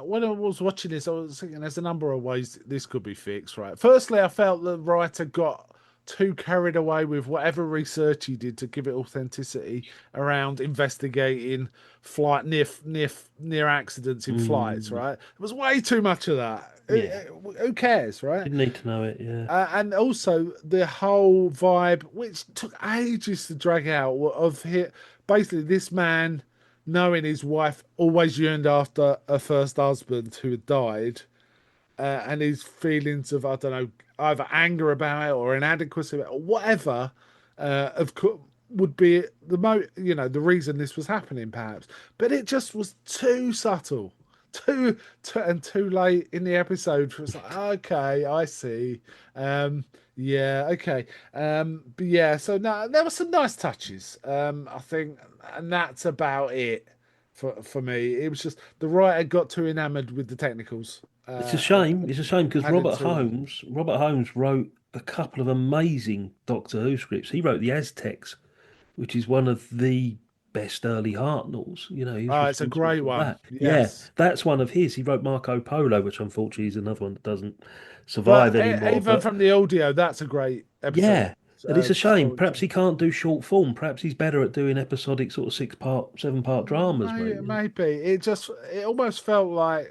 when I was watching this, I was thinking there's a number of ways this could be fixed, right? Firstly, I felt the writer got too carried away with whatever research he did to give it authenticity around investigating flight near accidents in flights, Mm, right? There was way too much of that. yeah. Who cares, right? Didn't need to know it. Yeah. And also the whole vibe, which took ages to drag out, basically this man knowing his wife always yearned after her first husband who had died, and his feelings of, I don't know, either anger about it or inadequacy about it, or whatever, of course would be the reason this was happening, perhaps. But it just was too subtle, too late in the episode. It was like, okay, I see. Yeah, okay. But yeah, so no, there were some nice touches. I think, and that's about it for me. It was just the writer got too enamored with the technicals. It's a shame. And It's a shame because added too much. Robert Holmes wrote a couple of amazing Doctor Who scripts. He wrote the Aztecs, which is one of the best early Hartnells. He's Oh, it's a responsible great for one. that. Yeah, Yes. that's one of his. He wrote Marco Polo, which unfortunately is another one that doesn't survive But anymore. even But from the audio, that's a great episode. yeah, and it's a shame. Perhaps he Storytelling. can't do short form. Perhaps he's better at doing episodic sort of 6-part, 7-part dramas, maybe. Maybe it almost felt like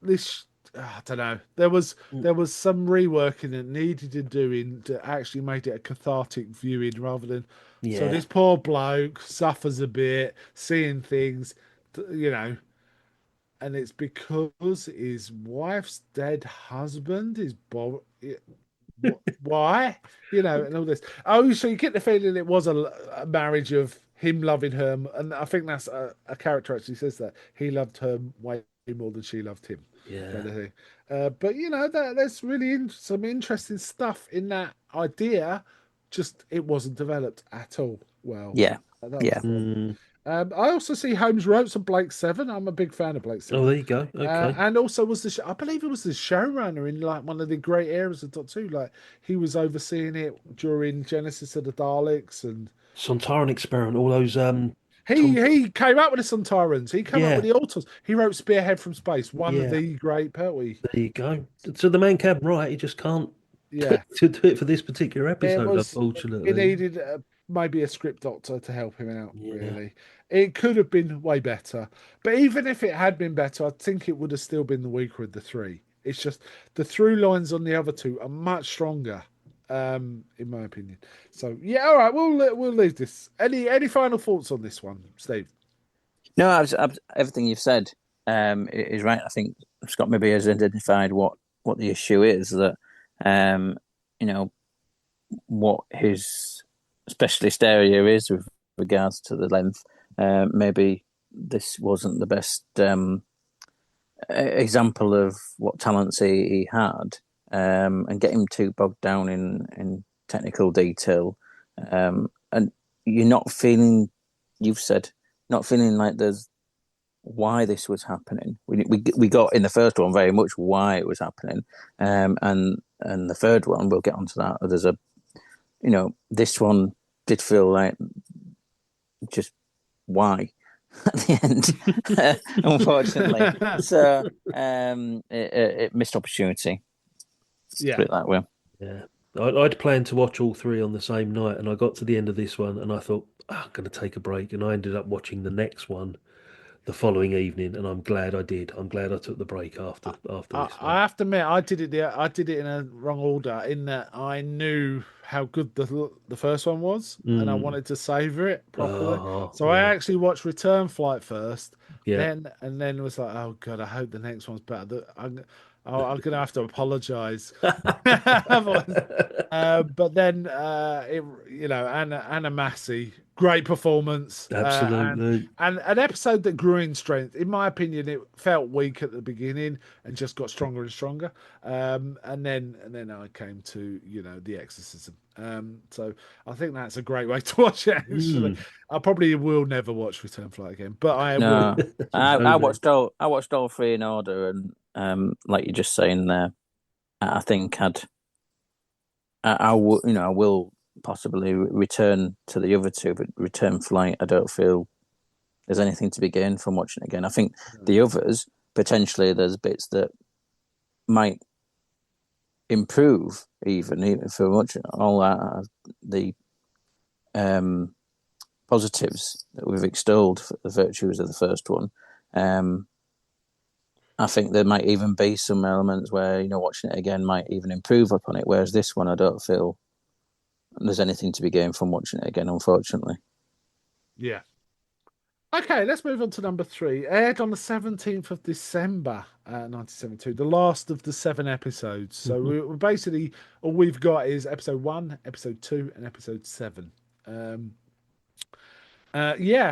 this. I don't know. There was some reworking that needed to doing to actually make it a cathartic viewing rather than. So Yeah. this poor bloke suffers a bit, seeing things, you know, and it's because his wife's dead husband is why, and all this. Oh, so you get the feeling it was a marriage of him loving her, and I think that's a character actually says that he loved her way more than she loved him, kind Yeah. of thing. But there's really some interesting stuff in that idea. Just it wasn't developed at all well. Yeah, That was yeah. the problem. Mm. I also see Holmes wrote some Blake Seven. I'm a big fan of Blake Oh, Seven. there you go. Okay. And also was I believe it was the showrunner in like one of the great eras of Doctor Who. Like he was overseeing it during Genesis of the Daleks, and Sontaran experiment, all those he Tom. he came up with the Suntarans. He came up with Yeah, the Autos. He wrote Spearhead from Space, one of yeah. the great Pertwee. There you go. So the man can write, he just can't Yeah, to do it for this particular it episode, was. It unfortunately. needed maybe a script doctor to help him out. Yeah. Really, it could have been way better. But even if it had been better, I think it would have still been the weaker of the three. It's just the through lines on the other two are much stronger, in my opinion. So yeah, all right, we'll leave this. Any final thoughts on this one, Steve? No, everything you've said is right. I think Scott maybe has identified what the issue is, that um, you know what his specialist area is with regards to the length. Maybe this wasn't the best example of what talents he had, and get him too bogged down in technical detail, and you're not feeling. You've said not feeling like there's why this was happening. We got in the first one very much why it was happening, and the third one we'll get onto that. There's this one did feel like just why at the end, unfortunately. So it missed opportunity. Yeah, Put it that way. Yeah. I'd planned to watch all three on the same night, and I got to the end of this one, and I thought, I'm going to take a break, and I ended up watching the next one the following evening, and I'm glad I did. I'm glad I took the break after this I one. have to admit, I did it in a wrong order. In that I knew how good the first one was, and I Mm. wanted to savor it properly. Oh, So I yeah, actually watched Return Flight first, yeah, then was like, oh god, I hope the next one's better. I'm gonna have to apologize. But then Anna Massey, great performance, absolutely. and an episode that grew in strength. In my opinion, it felt weak at the beginning and just got stronger and stronger. And then I came to the exorcism. So I think that's a great way to watch it. Actually, Mm. I probably will never watch Return Flight again, but I will. No, I No, no. watched all three in order, and like you're just saying there, I think I will possibly return to the other two, but Return Flight, I don't feel there's anything to be gained from watching it again. I think the others potentially there's bits that might improve even for much all that the um, positives that we've extolled for the virtues of the first one. Um, I think there might even be some elements where watching it again might even improve upon it. Whereas this one, I don't feel there's anything to be gained from watching it again, unfortunately. Yeah. Okay, let's move on to number three. Aired on the 17th of December, 1972, the last of the 7 episodes. So Mhm. we basically, all we've got is episode 1, episode 2, and episode 7. Um,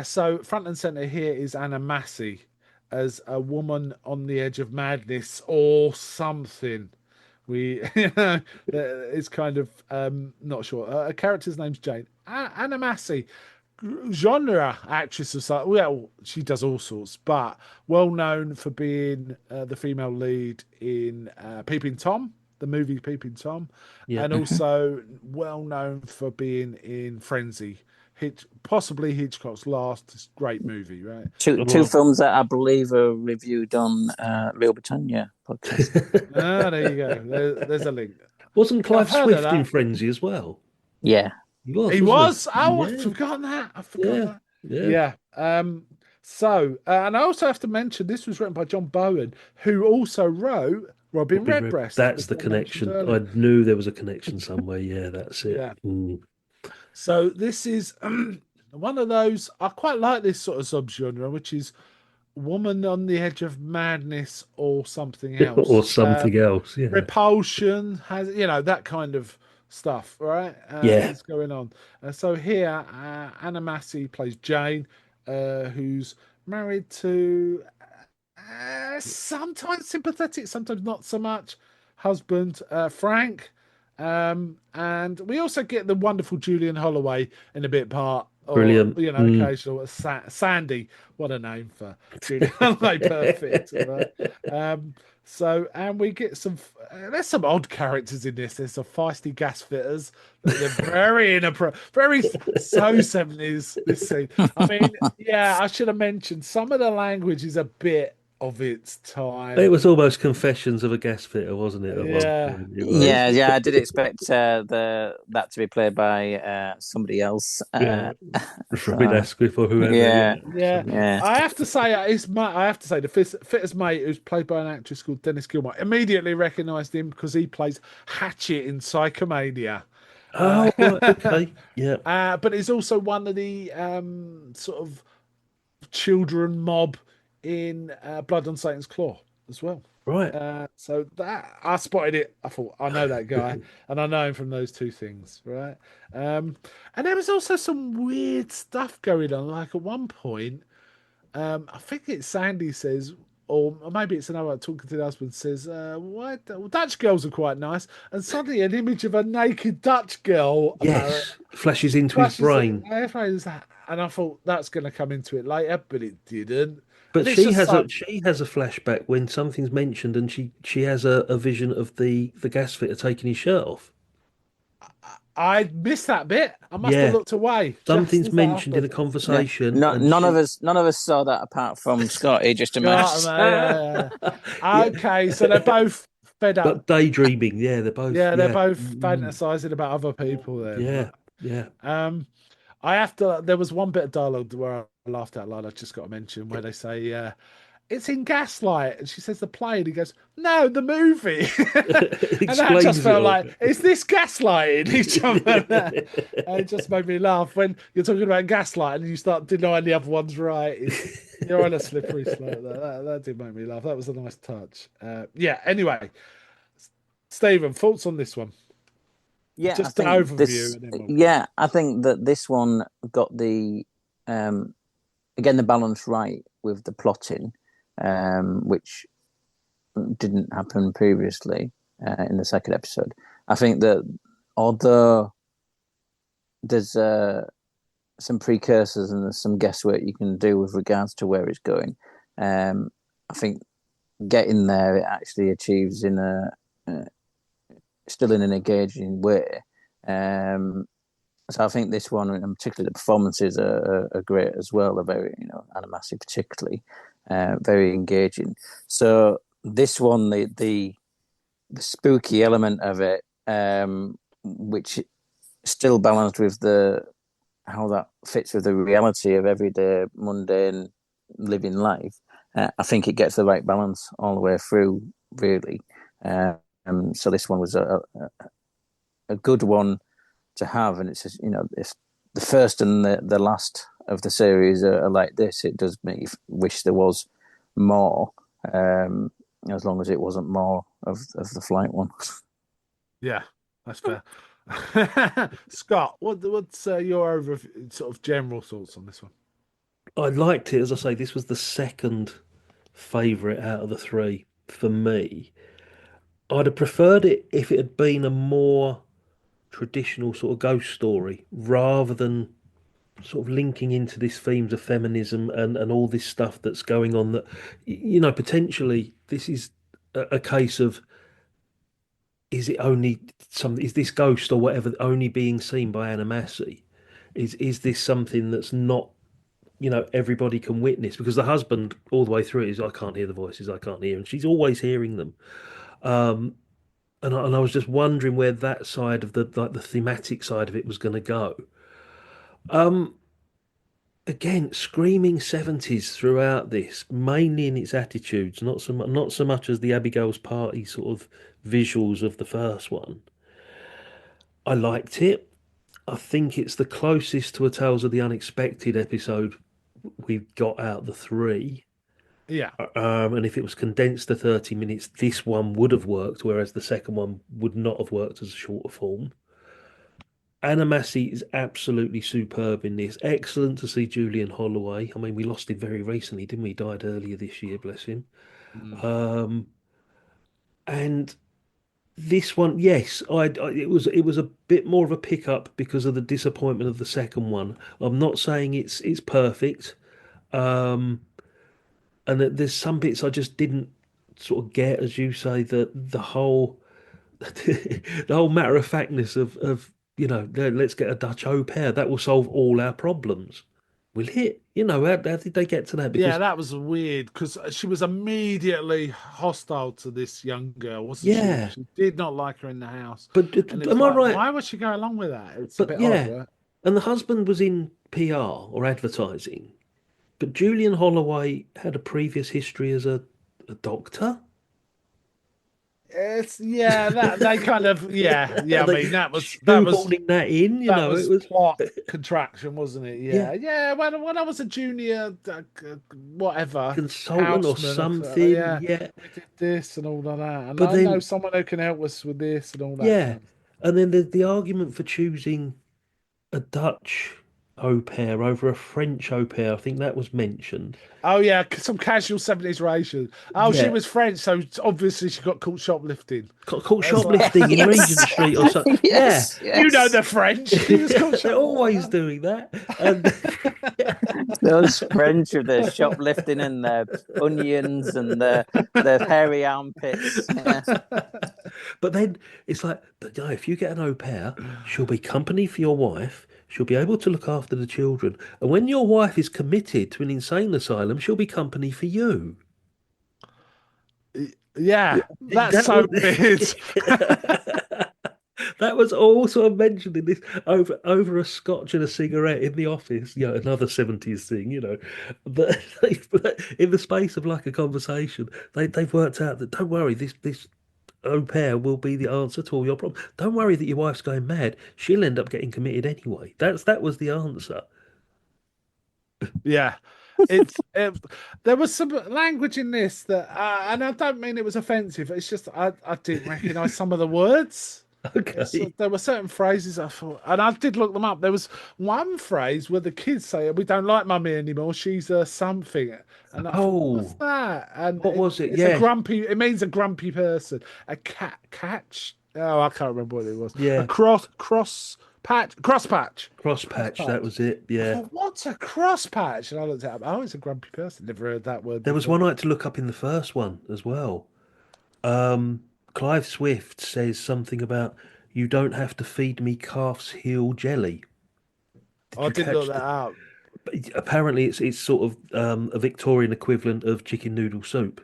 so front and center here is Anna Massey as a woman on the edge of madness or something. We, it's kind of not sure. Her character's name's Jane. Anna Massey, genre actress of some, well, she does all sorts, but well known for being the female lead in Peeping Tom, the movie Peeping Tom, Yeah, and Mhm. also well known for being in Frenzy, possibly Hitchcock's last great movie, right? Two oh. films that I believe are reviewed on Real Britannia podcast. There you go. There's a link. Wasn't I've Clive heard of Swift in that. Frenzy as well? Yeah, He was, He wasn't was. he? Oh, I've Yeah, forgotten that. I forgot yeah, that. yeah. Yeah. And I also have to mention this was written by John Bowen, who also wrote Robin Robin Red. Redbreast, as That's the before mentioned connection. earlier. I knew there was a connection somewhere. Yeah, that's it. Yeah. Mm. So this is one of those. I quite like this sort of subgenre, which is woman on the edge of madness or something Or else. something else. Yeah, Repulsion has that kind of stuff, right? yeah. Is going on. So here, Anna Massey plays Jane, who's married to sometimes sympathetic, sometimes not so much husband, Frank. And we also get the wonderful Julian Holloway in a bit part, or Brilliant. Mm. occasional Sandy. What a name for Julian Holloway! Perfect, right? And we get there's some odd characters in this. There's some feisty gas fitters. They're very very so 70s. This scene. I mean, yeah, I should have mentioned some of the language is a bit of its It time. was almost Confessions of a Gas Fitter, wasn't it? At one Yeah, point, it there's was. yeah. I did expect that to be played by somebody else. Yeah, Robin So Asquith or whoever. yeah, Yeah, Yeah, yeah. I have to say, I have to say, the fitter's mate, who's played by an actress called Dennis Gilmore, immediately recognised him because he plays Hatchet in Psychomania. oh, right, okay. Yeah, But he's also one of the sort of children mob in Blood on Satan's Claw as well. right. So that I spotted it. I thought I know that guy, and I know him from those two things, right? And there was also some weird stuff going on. Like at one point, I think it's Sandy says, or maybe it's another talking to the husband says, "Why Dutch girls are quite nice," and suddenly an image of a naked Dutch girl apparently Yes, flashes into his flashes. brain. And I thought that's going to come into it later, but it didn't. But And it's just so she has a flashback when something's mentioned, and she has a vision of the gas fitter taking his shirt off. I missed that bit. I must have Yeah, looked away just something's as that mentioned in a happened. Yeah. conversation, No, and she. none of us saw that apart from Scotty, just a Scott, mess. yeah. Yeah, Okay, so they're both fed up. but daydreaming. Yeah, they're both. Yeah, they're Yeah, both mm, fantasizing about other people then. yeah, Right? yeah. Um, I have to. There was one bit of dialogue where I laughed out loud. I just got to mention where they say, "It's in Gaslight," and she says the play, and he goes, "No, the movie." And that just Explains it felt all. like, "Is this gaslighting each other?" And it just made me laugh when you're talking about gaslight and you start denying the other one's right. You're on a slippery slope. That did make me laugh. That was a nice touch. Yeah. Anyway, Stephen, thoughts on this one? Yeah, I Just an think overview, this. and then we'll go. Yeah, I think that this one got the um, again the balance right with the plotting, which didn't happen previously in the second episode. I think that although there's some precursors and there's some guesswork you can do with regards to where it's going, I think getting there it actually achieves in a still in an engaging way. Um, so I think this one, and particularly the performances, are great as well. They're very, Animasi particularly, very engaging. So this one, the spooky element of it, which still balanced with the how that fits with the reality of everyday mundane living life. I think it gets the right balance all the way through, really. So this one was a good one to have, and it's just, if the first and the last of the series are like this, it does make you wish there was more. As long as it wasn't more of the flight one. Yeah, that's fair. Scott, what's your over sort of general thoughts on this one? I liked it, as I say, this was the second favourite out of the three for me. I'd have preferred it if it had been a more traditional sort of ghost story rather than sort of linking into this themes of feminism and all this stuff that's going on that potentially this is a case of is it only is this ghost or whatever only being seen by Anna Massey? Is this something that's not everybody can witness? Because the husband all the way through is, I can't hear the voices, I can't hear, and she's always hearing them. um and I was just wondering where that side of the like the thematic side of it was going to go. um Again, screaming 70s throughout this, mainly in its attitudes, not so much as the Abigail's party sort of visuals of the first one. I liked it. I think it's the closest to a Tales of the Unexpected episode we've got out of the three. Yeah, And if it was condensed to 30 minutes, this one would have worked, whereas the second one would not have worked as a shorter form. Anna Massey is absolutely superb in this. Excellent to see Julian Holloway. I mean, we lost him very recently, didn't we? He died earlier this year, bless him. mm. Um, and this one, yes, it was a bit more of a pickup because of the disappointment of the second one. I'm not saying it's perfect. Um, and there's some bits I just didn't sort of get, as you say, the whole the whole matter of factness of let's get a Dutch au pair that will solve all our problems. Will it? How did they get to that? Yeah, Because that was weird because she was immediately hostile to this young girl, wasn't she? yeah, She did not like her in the house, but and it was am I like, right? why would she go along with that? It's a But bit odd, yeah, right? and the husband was in PR or advertising, but Julian Holloway had a previous history as a doctor. It's yeah, that they kind of yeah. Are I they mean, that was shoehorning that in? that It was was plot contraction, wasn't it? yeah, Yeah, yeah. When I was a junior, whatever consultant or houseman, something. yeah, Yeah, we did this and all of that, and but I know then someone who can help us with this and all that yeah, kind of. and then the argument for choosing a Dutch au pair over a French au pair, I think that was mentioned. Oh yeah, some casual 70s ration. Oh, she Yeah, was French, so obviously she got caught shoplifting. caught I was like, shoplifting in Regent Yes, Street or something. Yeah, yes, you know yes. the French. She was caught they're always shoplifting. doing that. And Those French with their shoplifting and their onions and their hairy armpits. Yeah. but then it's like, but no, if you get an au pair, she'll be company for your wife. She'll be able to look after the children. And when your wife is committed to an insane asylum, she'll be company for you. Yeah, that's That so was weird. That was all sort of mentioned in this over a scotch and a cigarette in the office. Another 70s thing, But in the space of like a conversation, they've worked out that don't worry, this au pair will be the answer to all your problems. Don't worry that your wife's going mad. She'll end up getting committed anyway. That was the answer. Yeah. There was some language in this that, and I don't mean it was offensive. It's just I didn't recognise some of the words. Okay. There were certain phrases I thought, and I did look them up. There was one phrase where the kids say, "We don't like mummy anymore. She's a something," and I thought, "What's Oh, that?" And what was it? it's a Yeah, grumpy. It means a grumpy person. A catch. Oh, I can't remember what it was. A yeah. cross patch. Cross Cross patch, that patch. was it. I Yeah. thought, what's a cross patch? And I looked it up. Oh, it's a grumpy person. Never heard that word There was before. one I had to look up in the first one as well. Clive Swift says something about you don't have to feed me calf's heel jelly. Did I you did look catch that that? up. Apparently, it's sort of a Victorian equivalent of chicken noodle soup.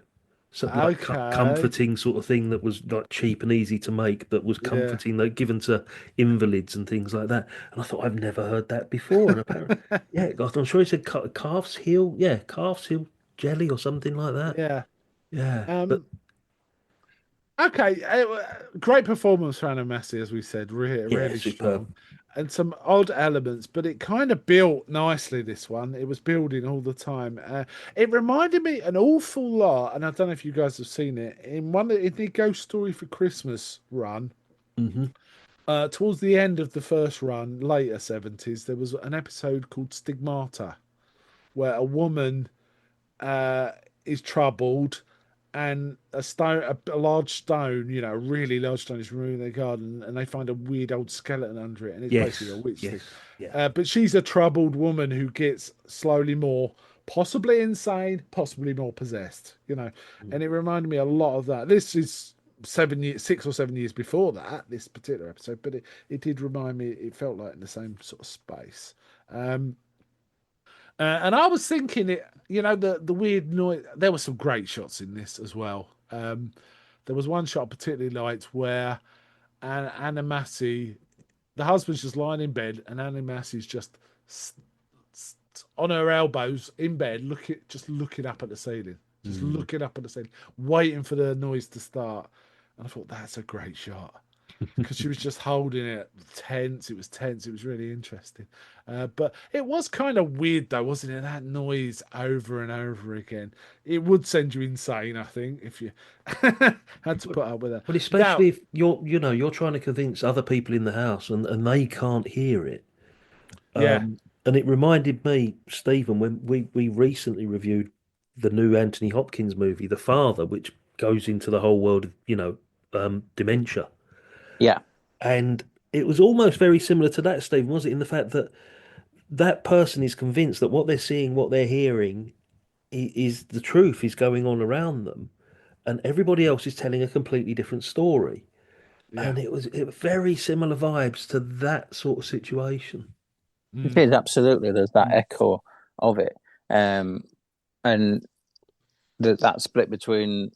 Something like Okay. comforting sort of thing that was like cheap and easy to make, that was Yeah. comforting, like given to invalids and things like that. And I thought I've never heard that before. And apparently, yeah, I'm sure he said calf's heel, yeah, calf's heel jelly or something like that. Yeah. Yeah, but Um. Okay. Great performance for Anna Massey, as we said. yeah, Really superb. strong, and some odd elements, but it kind of built nicely. This one, it was building all the time. It reminded me an awful lot, and I don't know if you guys have seen it in the Ghost Story for Christmas run. Hmm. Towards the end of the first run, later 70s, there was an episode called Stigmata, where a woman uh, is troubled, and a large stone, a really large stone, is removed in their garden, and they find a weird old skeleton under it, and it's basically a Yes, witch thing. yes, yeah. But she's a troubled woman who gets slowly more, possibly insane, possibly more possessed, Mm. and it reminded me a lot of that. This is 7 years, 6 or 7 years before that, this particular episode, but it did remind me. It felt like in the same sort of space. Um, and I was thinking the weird noise. There were some great shots in this as well. There was one shot I particularly liked where Anna Massey, the husband's just lying in bed, and Anna Massey's just s- on her elbows in bed, just looking up at the ceiling, just Mm. looking up at the ceiling, waiting for the noise to start. And I thought that's a great shot because she was just holding it tense. It was tense. It was really interesting. But it was kind of weird though, wasn't it? That noise over and over again. It would send you insane, I think, if you had to put up with that. Well, Now, especially if you're trying to convince other people in the house and they can't hear it. yeah, And it reminded me, Stephen, when we recently reviewed the new Anthony Hopkins movie, The Father, which goes into the whole world of, dementia. Yeah, And it was almost very similar to that, Stephen, was it? In the fact that that person is convinced that what they're seeing, what they're hearing is the truth is going on around them, and everybody else is telling a completely different story. yeah, And it was very similar vibes to that sort of situation. it mm, is absolutely. There's that mm, echo of it, um, and that split between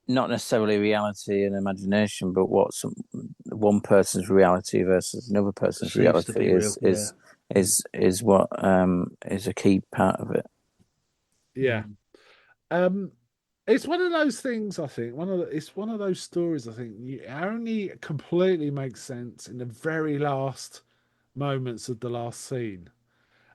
not necessarily reality and imagination, but what one person's reality versus another person's Perceived to reality be real, is yeah. is is what is a key part of it. yeah. Mm. Um, it's one of those things. I think it's one of those stories. I think you only completely makes sense in the very last moments of the last scene.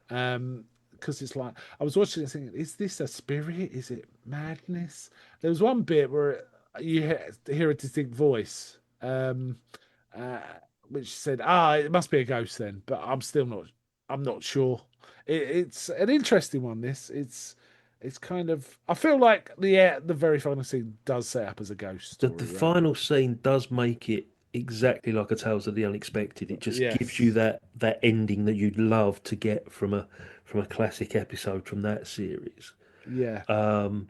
Because it's like I was watching it thinking, is this a spirit? Is it madness? There was one bit where you hear a distinct voice, uh, which said, "Ah, it must be a ghost then," but I'm still not. I'm not sure. It's an interesting one. It's kind of. I feel like the very final scene does set up as a ghost The story, right? final scene does make it exactly like a Tales of the Unexpected. It just gives you Yes. that ending that you'd love to get from a classic episode from that series. Yeah. Um,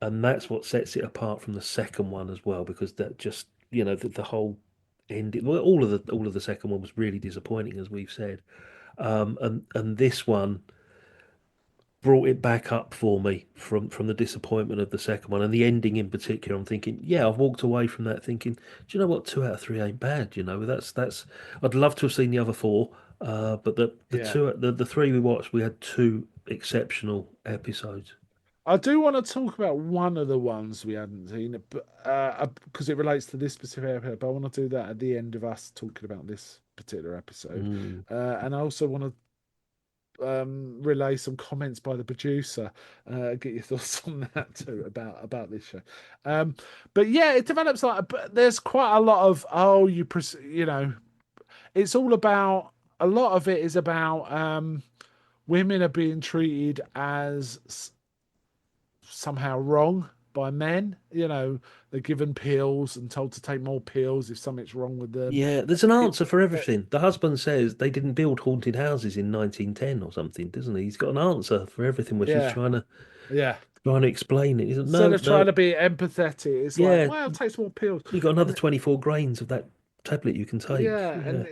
and that's what sets it apart from the second one as well, because that just the whole ending. Well, all of the second one was really disappointing, as we've said. And this one, brought it back up for me from the disappointment of the second one and the ending in particular. I'm thinking, yeah, I've walked away from that thinking, do you know what? 2 out of 3 ain't bad. That's. I'd love to have seen the other four, but Yeah. the three we watched, we had two exceptional episodes. I do want to talk about one of the ones we hadn't seen, but because it relates to this specific episode. But I want to do that at the end of us talking about this particular episode, Mm. and I also want to relay some comments by the producer. Get your thoughts on that too about this show. Um, but yeah, it develops like. But there's quite a lot of you know, it's all about. A lot of it is about women are being treated as somehow wrong by men. You know, they're given pills and told to take more pills if something's wrong with them. Yeah, there's an It, answer for uh, everything. The husband says they didn't build haunted houses in 1910 or something, doesn't he? He's got an answer for everything where she's yeah, yeah. trying to explain it. He said, Instead no, of trying no, to be empathetic, it's like, yeah, well, take some more pills. you got another And 24 grains of that tablet you can take. yeah, Yeah. and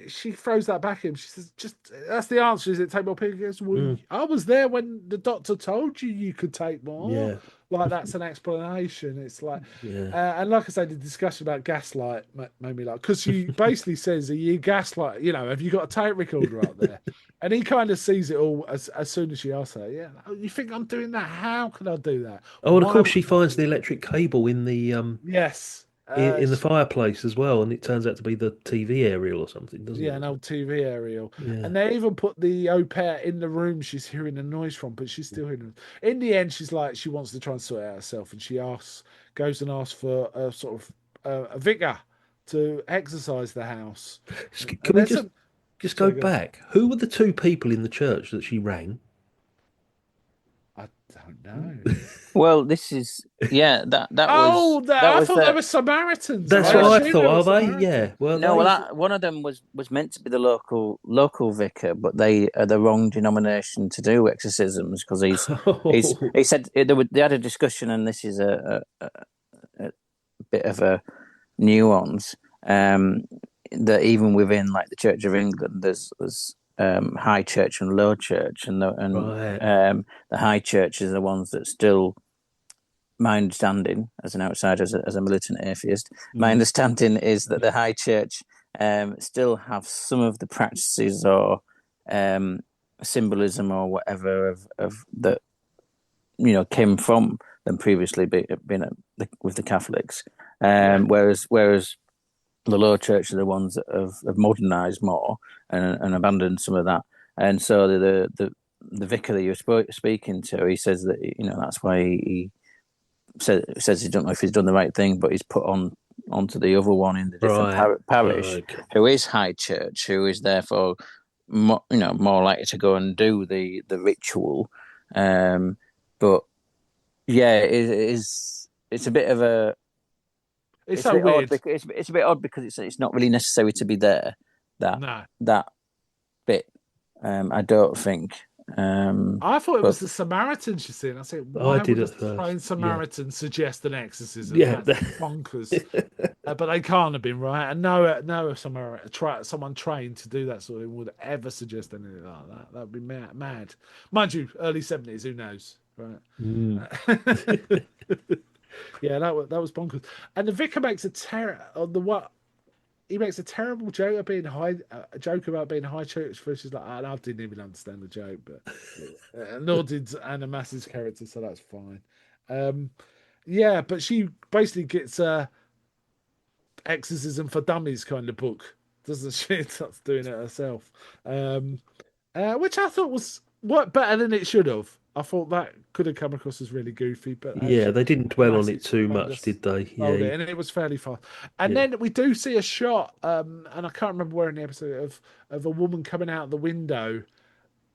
she throws that back at him. She says, "Just that's the answer. Is it take more pills?" He goes, well, Mm, I was there when the doctor told you could take more. yeah. Like that's an explanation. It's like, Yeah. and like I say, the discussion about gaslight made me like because she basically says, "Are you gaslight? You know, have you got a tape recorder up there?" And he kind of sees it all as soon as she asks her, "Yeah, oh, you think I'm doing that? How can I do that? Oh, and of Why course would she I finds do the that?" electric cable in the Yes. in the fireplace as well, and it turns out to be the TV aerial or something, doesn't Yeah, it? an old TV aerial. Yeah. And they even put the au pair in the room she's hearing the noise from, but she's still hearing it. In the end, she's like, she wants to try and sort it out herself. And she goes and asks for a sort of a vicar to exorcise the house. And Can we there's some, just go sorry, go on. back? Who were the two people in the church that she rang? I don't know. Well, this is yeah. Oh, That I was thought they were Samaritans. That's I what no I assumed thought. they were Are they? Yeah. Samaritans. Were no. Well, they? one of them was meant to be the local vicar, but they are the wrong denomination to do exorcisms because Oh, he said they had a discussion, and this is a bit of a nuance. That even within like the Church of England, there's high church and low church, right. the high church is the ones that still, my understanding as an outsider, as a militant atheist, my Mm, understanding is that the high church still have some of the practices or um, symbolism or whatever of that came from them previously being with the Catholics. Yeah. Whereas the lower church are the ones that have modernised more and abandoned some of that. And so the vicar that you're speaking to, he says that that's why he says he don't know if he's done the right thing, but he's put onto the other one in the different right. parish, Okay. who is high church, who is therefore more likely to go and do the ritual. But yeah, it is. It's a bit of a. It's It's a so bit odd weird. because it's a bit odd because it's not really necessary to be there. That No. that bit, I don't think. I thought it But was the Samaritans, you see. And I said, I why did would a at first. trained Yeah. Samaritan suggest an exorcism? Yeah. That's bonkers. But they can't have been right. And no someone trained to do that sort of thing would ever suggest anything like that. That would be mad. Mind you, early 70s, who knows? Right. Mm. Yeah, that was bonkers. And the vicar makes he makes a terrible joke about being high church versus like, and I didn't even understand the joke, but nor did Anna Mass's character, so that's fine. Um, yeah, but she basically gets a exorcism for dummies kind of book, doesn't she? Starts doing it herself, which I thought was what better than it should have. I thought that could have come across as really goofy, but Yeah, they didn't Anna dwell on Massey it too kind of much, did they? sold Yeah. it, and it was fairly fast. And Yeah. then we do see a shot, and I can't remember where in the episode of a woman coming out the window,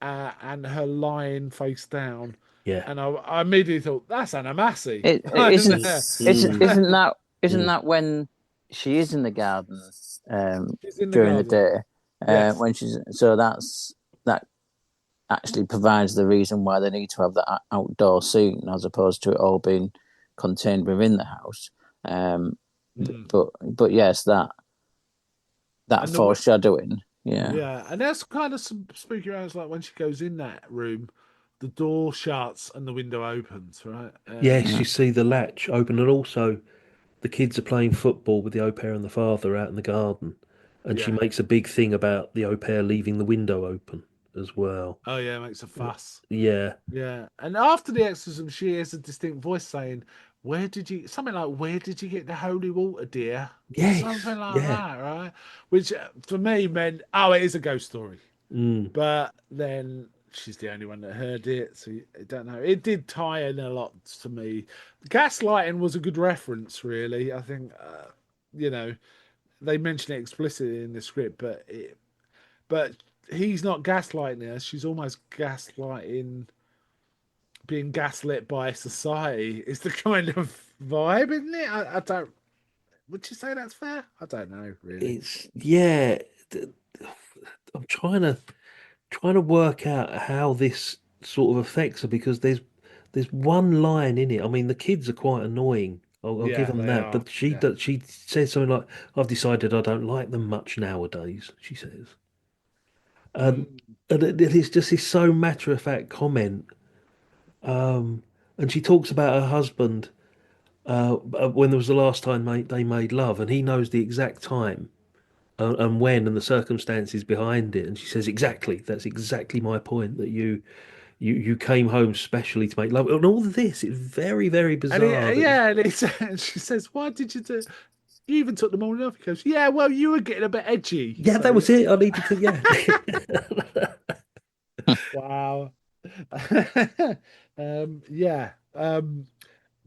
and her lying face down, Yeah. and I immediately thought that's Anna Massey. it isn't Mm. isn't Mm. that when she is in the garden She's in the during the garden. day Yes. when she's so that actually provides the reason why they need to have that outdoor scene as opposed to it all being contained within the house. Um, Mm. but yes, that And foreshadowing, yeah. yeah, and there's kind of some spooky areas like when she goes in that room, the door shuts and the window opens, right? Yes, you see the latch open, and also the kids are playing football with the au pair and the father out in the garden, and she Yeah. makes a big thing about the au pair leaving the window open as well. Oh yeah, makes a fuss. Yeah. Yeah, and after the exorcism, she hears a distinct voice saying, "Where did you?" Something like, "Where did you get the holy water, dear?" Yes. Something like Yeah. that, right? Which for me meant, oh, it is a ghost story. Mm. But then she's the only one that heard it, so I don't know. It did tie in a lot to me. Gaslighting was a good reference, really. I think, you know, they mention it explicitly in the script, but he's not gaslighting her. She's almost gaslighting, being gaslit by society. Is the kind of vibe, isn't it? I don't. Would you say that's fair? I don't know, really. It's yeah. th- I'm trying to work out how this sort of affects her because there's one line in it. I mean, the kids are quite annoying. I'll give Yeah, them they that. are. But Yeah. she says something like, "I've decided I don't like them much nowadays." She says, and Mm. it is just this so matter of fact comment. Um, and she talks about her husband when there was the last time they made love, and he knows the exact time and when and the circumstances behind it. And she says, "Exactly. That's exactly my point. That you came home specially to make love." And all of this is very, very And he, bizarre. That yeah, and, and she says, "Why did you do?" You even took the morning off. He goes, "Yeah, well, you were getting a bit edgy." yeah, that So, was it. I needed to, yeah. wow. Yeah.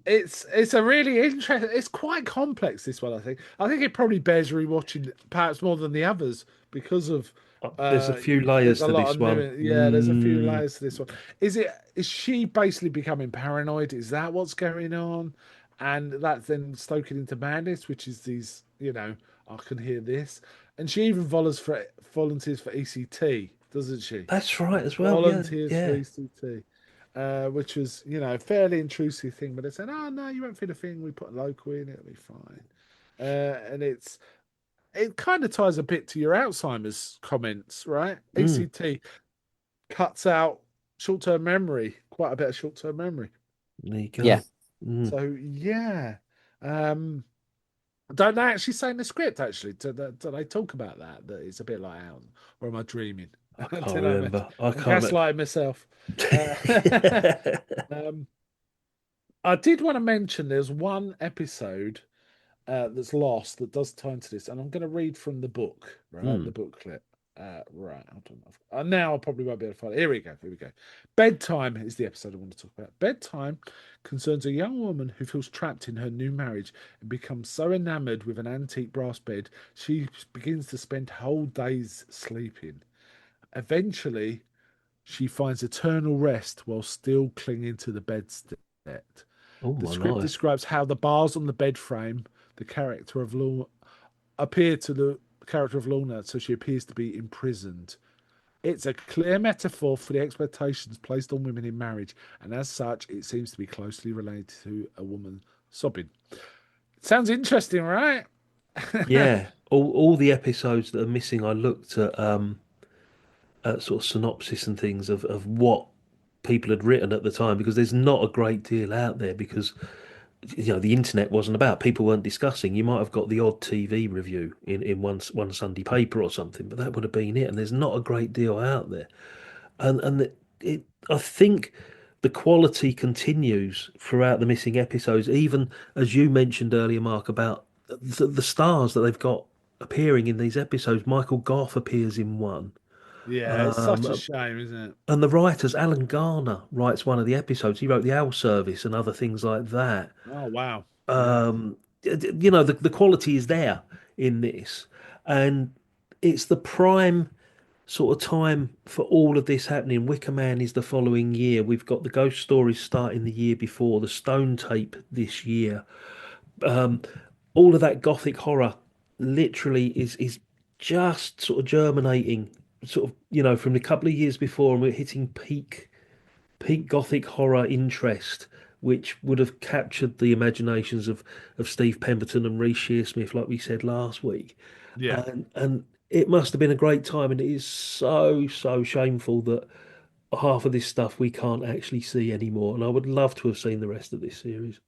It's a really interesting. It's quite complex. This one, I think. I think it probably bears rewatching, perhaps more than the others, because of There's a few there's layers a to lot this of new. one. Yeah, there's a few Mm, layers to this one. Is she basically becoming paranoid? Is that what's going on? And that's then stoking into madness, which is these. I can hear this, and she even volunteers for ECT, doesn't she? that's right as well. Yeah, Volunteers for yeah. ECT, which was, a fairly intrusive thing. But they said, "Oh no, you won't feel a thing. We put a local in, it'll be fine." And it kind of ties a bit to your Alzheimer's comments, right? Mm, ECT cuts out short-term memory, quite a bit of short-term memory. there you Yeah. go. Mm. So yeah, um, don't they actually say in the script? Actually, do they talk about that? That it's a bit like out, or am I dreaming? I can't Did I mention? remember. I I'm can't remember. gaslighting myself. Uh, um, I did want to mention there's one episode that's lost that does tie into this, and I'm going to read from the book, right? The Mm. booklet. Right, hold on. Now I probably won't be able to find it. Here we go. Here we go. Bedtime is the episode I want to talk about. Bedtime concerns a young woman who feels trapped in her new marriage and becomes so enamored with an antique brass bed she begins to spend whole days sleeping. Eventually, she finds eternal rest while still clinging to the bedstead. Oh The my script life. describes how the bars on the bed frame the character of Lorna appear to the character of Lorna, so she appears to be imprisoned. It's a clear metaphor for the expectations placed on women in marriage, and as such, it seems to be closely related to a woman sobbing. Sounds interesting, right? Yeah. All the episodes that are missing, I looked at sort of synopsis and things of what people had written at the time because there's not a great deal out there because the internet wasn't about, people weren't discussing. You might have got the odd TV review in one Sunday paper or something, but that would have been it, and there's not a great deal out there. And I think the quality continues throughout the missing episodes, even as you mentioned earlier, Mark, about the stars that they've got appearing in these episodes. Michael Gough appears in one. Yeah, it's such a um, shame, isn't it? and the writers, Alan Garner writes one of the episodes. He wrote The Owl Service and other things like that. Oh wow. Yeah. Um, the quality is there in this, and it's the prime sort of time for all of this happening. Wicker Man is the following year. We've got the Ghost Stories starting the year before, the Stone Tape this year. Um, all of that gothic horror literally is just sort of germinating, sort of from the couple of years before, and we're hitting peak gothic horror interest, which would have captured the imaginations of Steve Pemberton and Reece Shearsmith, like we said last week. Yeah. And it must have been a great time, and it is so shameful that half of this stuff we can't actually see anymore, and I would love to have seen the rest of this series.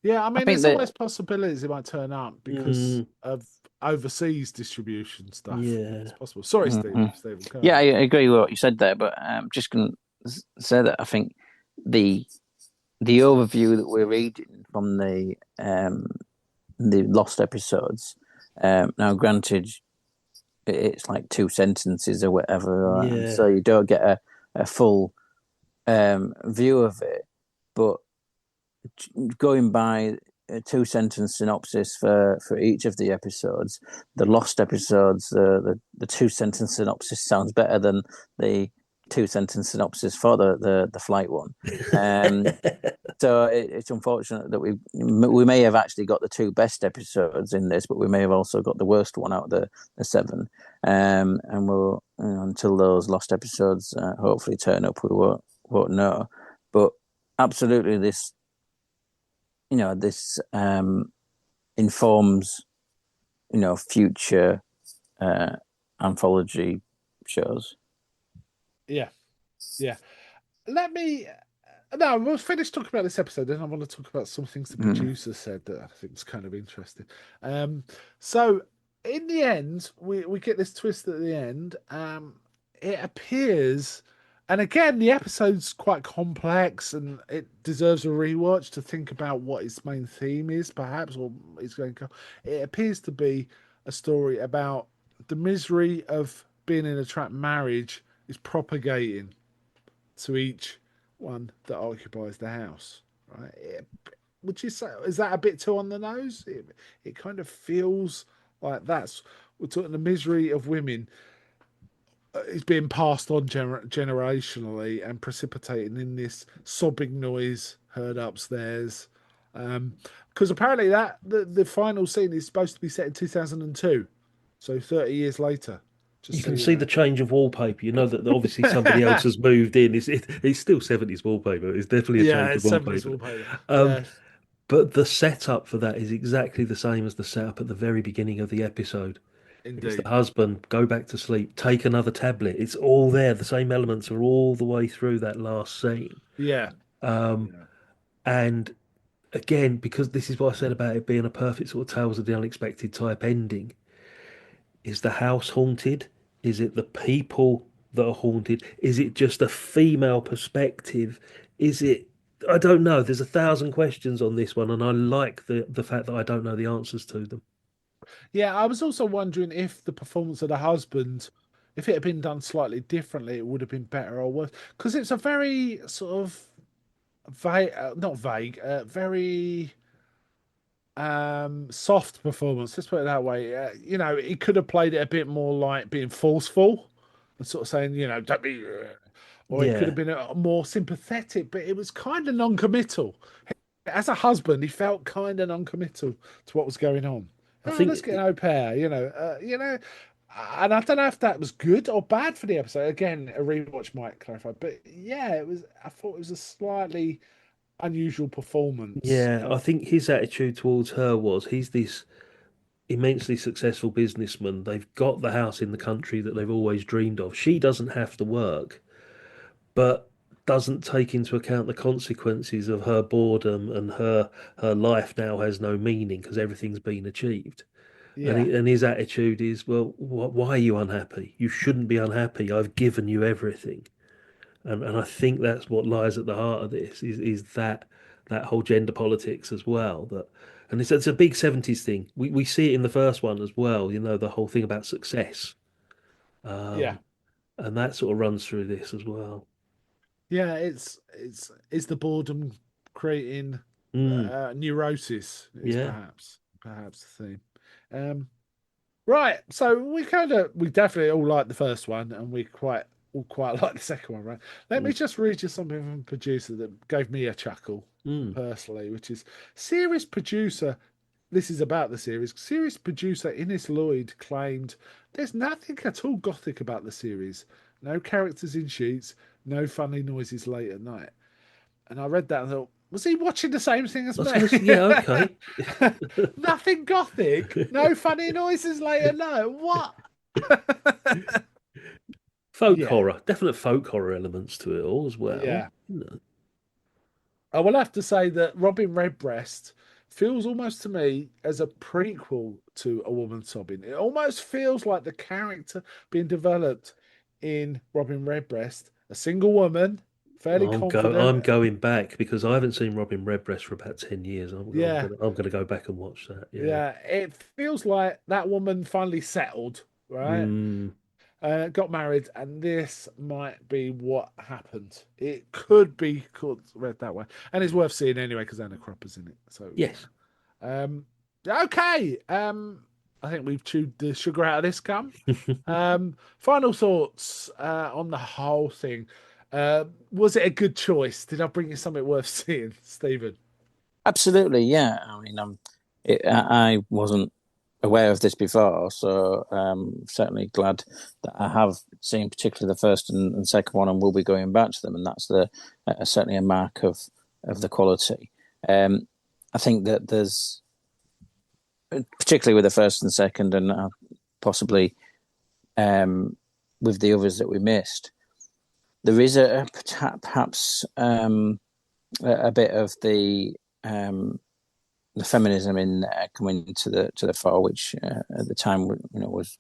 Yeah, I I mean, think there's that always possibilities it might turn up because Mm, of overseas distribution stuff. It's yeah, possible. Sorry, Mhm. Stephen, go Yeah, I ahead. agree with what you said there, but just going to say that I think the the overview that we're reading from the lost episodes. Now, granted, it's like two sentences or whatever, and yeah. so you don't get a full view of it. But going by a two-sentence synopsis for each of the episodes, the lost episodes, the two-sentence synopsis sounds better than the two-sentence synopsis for the flight one. Um, so it's unfortunate that we may have actually got the two best episodes in this, but we may have also got the worst one out of the seven. And we'll until those lost episodes hopefully turn up, we won't know. But absolutely, this informs future uh, anthology shows. Yeah, yeah. Let me. No, we'll finish talking about this episode, and I want to talk about some things the Mm. producer said that I think is kind of interesting. Um, so in the end, we get this twist at the end. It appears, and again, the episode's quite complex, and it deserves a rewatch to think about what its main theme is, perhaps, or it's going to. It appears to be a story about the misery of being in a trapped marriage is propagating to each one that occupies the house, right? Would you say, is that a bit too on the nose? It kind of feels like that's, we're talking the misery of women is being passed on generationally and precipitating in this sobbing noise heard upstairs. Because apparently the final scene is supposed to be set in 2002, so 30 years later. You Just so can you see the change of wallpaper. You know that obviously somebody else know. has moved in. It's still 70s wallpaper. It's definitely a Yeah, change of it's 70s wallpaper. wallpaper. Um, Yeah, but the setup for that is exactly the same as the setup at the very beginning of the episode. It's the indeed. husband, go back to sleep, take another tablet. It's all there. The same elements are all the way through that last scene. Yeah, Um, yeah, and again, because this is what I said about it being a perfect sort of Tales of the Unexpected type ending, is the house haunted? Is it the people that are haunted? Is it just a female perspective? Is it? I don't know. There's a thousand questions on this one, and I like the fact that I don't know the answers to them. yeah. I was also wondering if the performance of the husband, if it had been done slightly differently, it would have been better or worse. Because it's a very sort of vague, not vague, very soft performance. Let's put it that way. He could have played it a bit more like being forceful and sort of saying, don't be. Or it could have Yeah, been more sympathetic, but it was kind of non-committal. As a husband, he felt kind of non-committal to what was going on. I Oh, think let's get an au pair, and I don't know if that was good or bad for the episode. Again, a rewatch might clarify, but yeah, it was. I thought it was a slightly unusual performance. I think his attitude towards her was he's this immensely successful businessman. They've got the house in the country that they've always dreamed of. She doesn't have to work, but doesn't take into account the consequences of her boredom and her life now has no meaning because everything's been achieved. Yeah, And his attitude is, well, why are you unhappy? You shouldn't be unhappy. I've given you everything. And I think that's what lies at the heart of this is that whole gender politics as well. That and it's a big 70s thing. We see it in the first one as well, the whole thing about success. yeah, Um, and that sort of runs through this as well. yeah. It's the boredom creating Mm, neurosis is yeah. perhaps the theme. Um, Right, so we definitely all like the first one, and we quite like the second one, right? Let me Mm, just read you something from a producer that gave me a chuckle mm. personally, which is series producer. This is about the series. Series producer Innes Lloyd claimed there's nothing at all gothic about the series. No characters in sheets, no funny noises late at night. And I read that and thought, was he watching the same thing as I was me? going to say, yeah, okay. Nothing gothic, no funny noises late at night. What? Folk Yeah, horror, definite folk horror elements to it all as well. yeah. I will have to say that Robin Redbreast feels almost to me as a prequel to A Woman Sobbing. It almost feels like the character being developed in Robin Redbreast, a single woman, fairly I'm confident. going back because I haven't seen Robin Redbreast for about 10 years. Yeah, I'm gonna go back and watch that. Yeah. yeah. It feels like that woman finally settled, right? Mm, Got married, and this might be what happened. It could be called read that way, and it's worth seeing anyway because Anna Cropper's in it. So yes. okay. I think we've chewed the sugar out of this gum. Final thoughts on the whole thing. Was it a good choice? Did I bring you something worth seeing, Stephen? Absolutely, yeah. I mean, I wasn't aware of this before, so certainly glad that I have seen particularly the first and second one, and will be going back to them, and that's certainly a mark of the quality. I think that there's particularly with the first and second, and possibly with the others that we missed, there is perhaps a bit of the feminism in there coming to the fore, which at the time was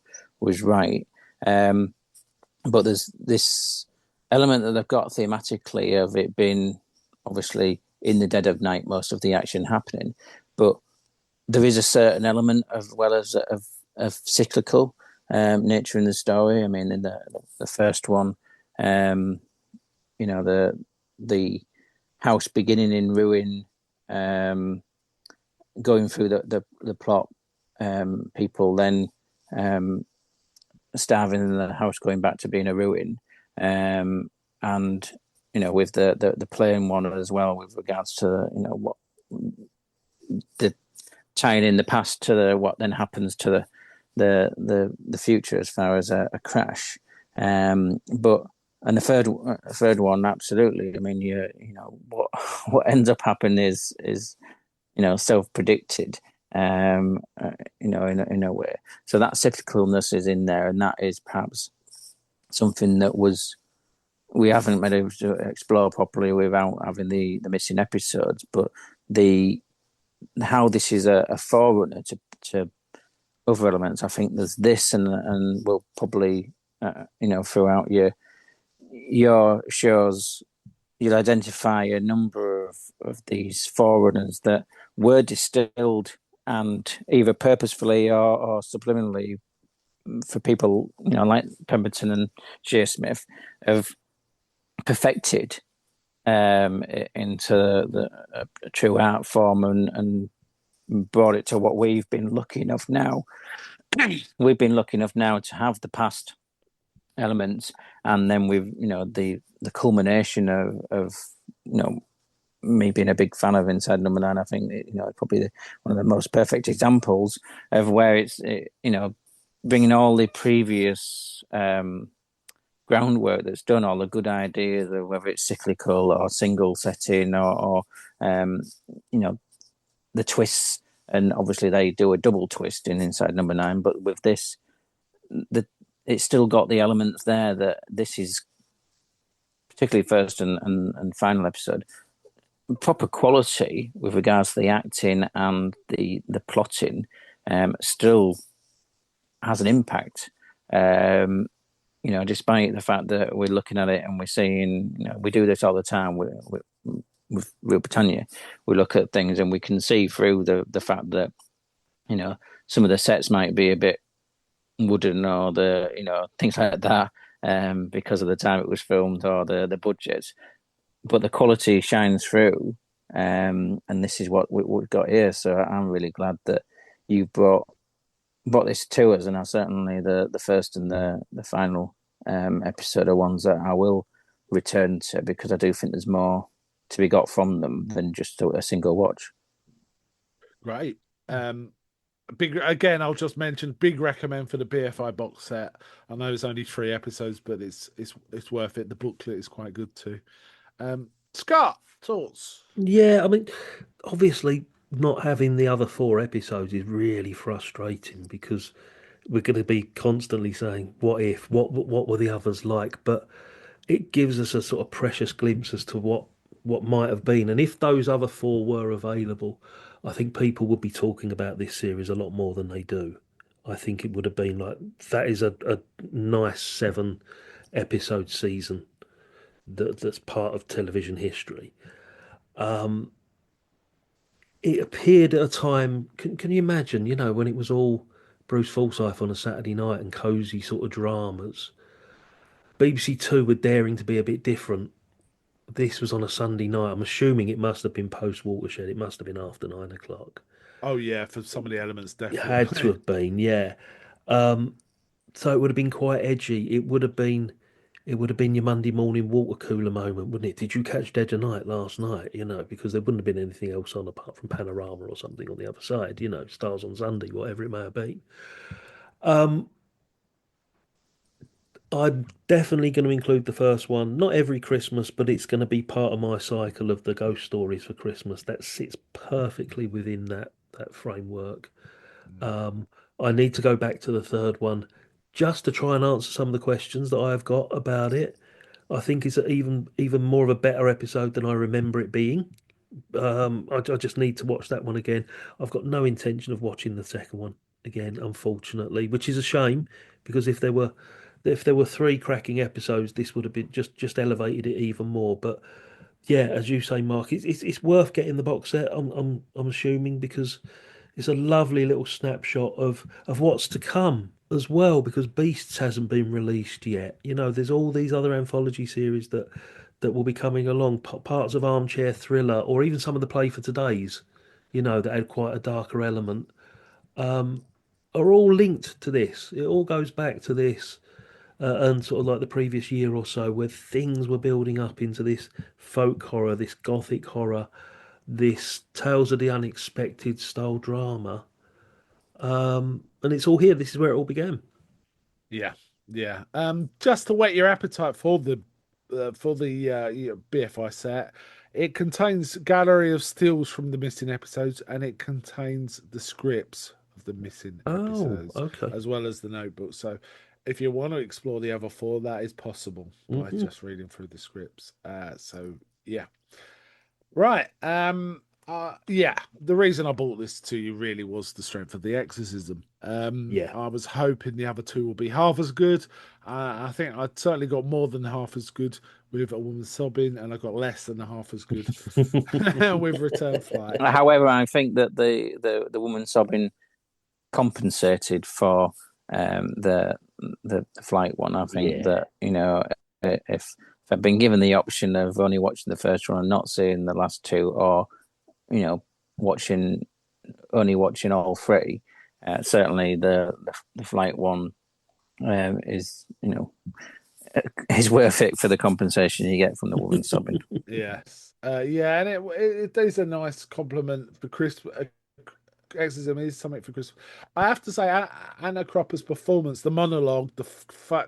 right. But there's this element that they've got thematically of it being obviously in the dead of night, most of the action happening, but there is a certain element as well as of cyclical nature in the story. I mean, in the first one, the house beginning in ruin, going through the plot, people then starving in the house going back to being a ruin, and with the playing one as well with regards to what the tying in the past to what then happens to the future as far as a crash. But and the third one, absolutely. I mean, what ends up happening is self-predicted. In a way. So that cyclicalness is in there, and that is perhaps something that we haven't been able to explore properly without having the missing episodes. But the how this is a forerunner to other elements. I think there's this, and we'll probably throughout your shows you'll identify a number of these forerunners that were distilled and either purposefully or subliminally for people like Pemberton and Shearsmith have perfected into a true art form and brought it to what we've been lucky enough now. We've been lucky enough now to have the past elements, and then we've the culmination of me being a big fan of Inside Number Nine. I think probably one of the most perfect examples of where it's bringing all the previous groundwork that's done, all the good ideas of whether it's cyclical or single setting or the twists, and obviously they do a double twist in Inside Number Nine, but with this, it's still got the elements there that this is particularly first and final episode proper quality with regards to the acting and the plotting still has an impact. Despite the fact that we're looking at it and we're seeing, we do this all the time with Real Britannia. We look at things and we can see through the fact that, some of the sets might be a bit wooden or things like that because of the time it was filmed or the budget. But the quality shines through, and this is what we've got here. So I'm really glad that you brought this to us, and certainly the first and the final episode are ones that I will return to because I do think there's more to be got from them than just a single watch. Great. Big again. I'll just mention big recommend for the BFI box set. I know it's only 3 episodes, but it's worth it. The booklet is quite good too. Scott, thoughts? Yeah, I mean, obviously, not having the other 4 episodes is really frustrating because We're going to be constantly saying, "What if? What were the others like?" But it gives us a sort of precious glimpse as to what might have been. And if those other four were available, I think people would be talking about this series a lot more than they do. I think it would have been like that is a nice 7 episode season that's part of television history. Um, it appeared at a time. Can you imagine? You know, when it was all Bruce Forsyth on a Saturday night and cosy sort of dramas. BBC Two were daring to be a bit different. This was on a Sunday night. I'm assuming it must have been post Watershed. It must have been after 9 o'clock. Oh yeah, for some of the elements, It had to definitely. have been, yeah. Um, so it would have been quite edgy. It would have been your Monday morning water cooler moment, wouldn't it? Did you catch Dead of Night last night? You know, because there wouldn't have been anything else on apart from Panorama or something on the other side. You know, Stars on Sunday, whatever it may have been. Um, I'm definitely going to include the first one. Not every Christmas, but it's going to be part of my cycle of the ghost stories for Christmas. That sits perfectly within that framework. Um, I need to go back to the third one just to try and answer some of the questions that I've got about it. I think it's even more of a better episode than I remember it being. I just need to watch that one again. I've got no intention of watching the second one again, unfortunately, which is a shame because if there were 3 cracking episodes, this would have been just elevated it even more. But yeah, as you say, Mark, it's worth getting the box set. I'm assuming because it's a lovely little snapshot of what's to come as well. Because Beasts hasn't been released yet. You know, there's all these other anthology series that will be coming along. Parts of Armchair Thriller, or even some of the Play for Today's. You know, that had quite a darker element. Um, are all linked to this. It all goes back to this and sort of like the previous year or so, where things were building up into this folk horror, this gothic horror, this tales of the unexpected style drama. And it's all here. This is where it all began. Yeah, yeah. Just to whet your appetite for the BFI set, it contains gallery of stills from the missing episodes, and it contains the scripts of the missing Oh, episodes, okay. as well as the notebook. So, if you want to explore the other four, that is possible by Hmm. just reading through the scripts. So yeah. Right. Yeah, the reason I bought this to you really was the strength of the exorcism. Yeah. I was hoping the other two will be half as good. I think I certainly got more than half as good with A Woman Sobbing, and I got less than half as good with Return Flight. However, I think that the woman sobbing compensated for the flight one. I think Yeah. that if I'd been given the option of only watching the first one and not seeing the last two, or watching only watching all three, certainly the flight one is is worth it for the compensation you get from the woman sobbing. Yes. Yeah, and it is a nice compliment for Christmas. Exorcism is something for Christmas. I have to say, Anna Cropper's performance, the monologue, the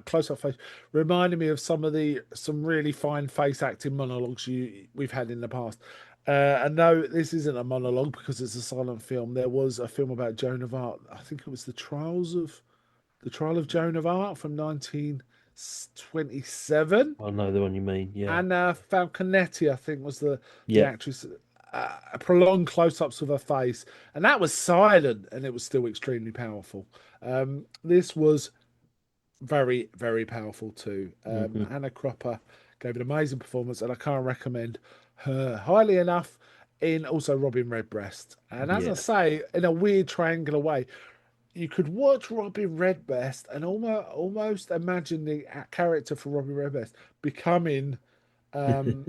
close-up face, reminded me of some really fine face acting monologues we've had in the past. And no, this isn't a monologue because it's a silent film. There was a film about Joan of Arc. I think it was the Trial of Joan of Arc from 1927. I know the one you mean. Yeah. Anna Falconetti, I think, was the Yeah. actress. Prolonged close-ups of her face, and that was silent, and it was still extremely powerful. This was very, very powerful too. Hmm. Hannah Cropper gave an amazing performance, and I can't recommend her highly enough. In also Robin Redbreast, and as I Yeah. say, in a weird triangular way, you could watch Robin Redbreast and almost imagine the character for Robin Redbreast becoming um,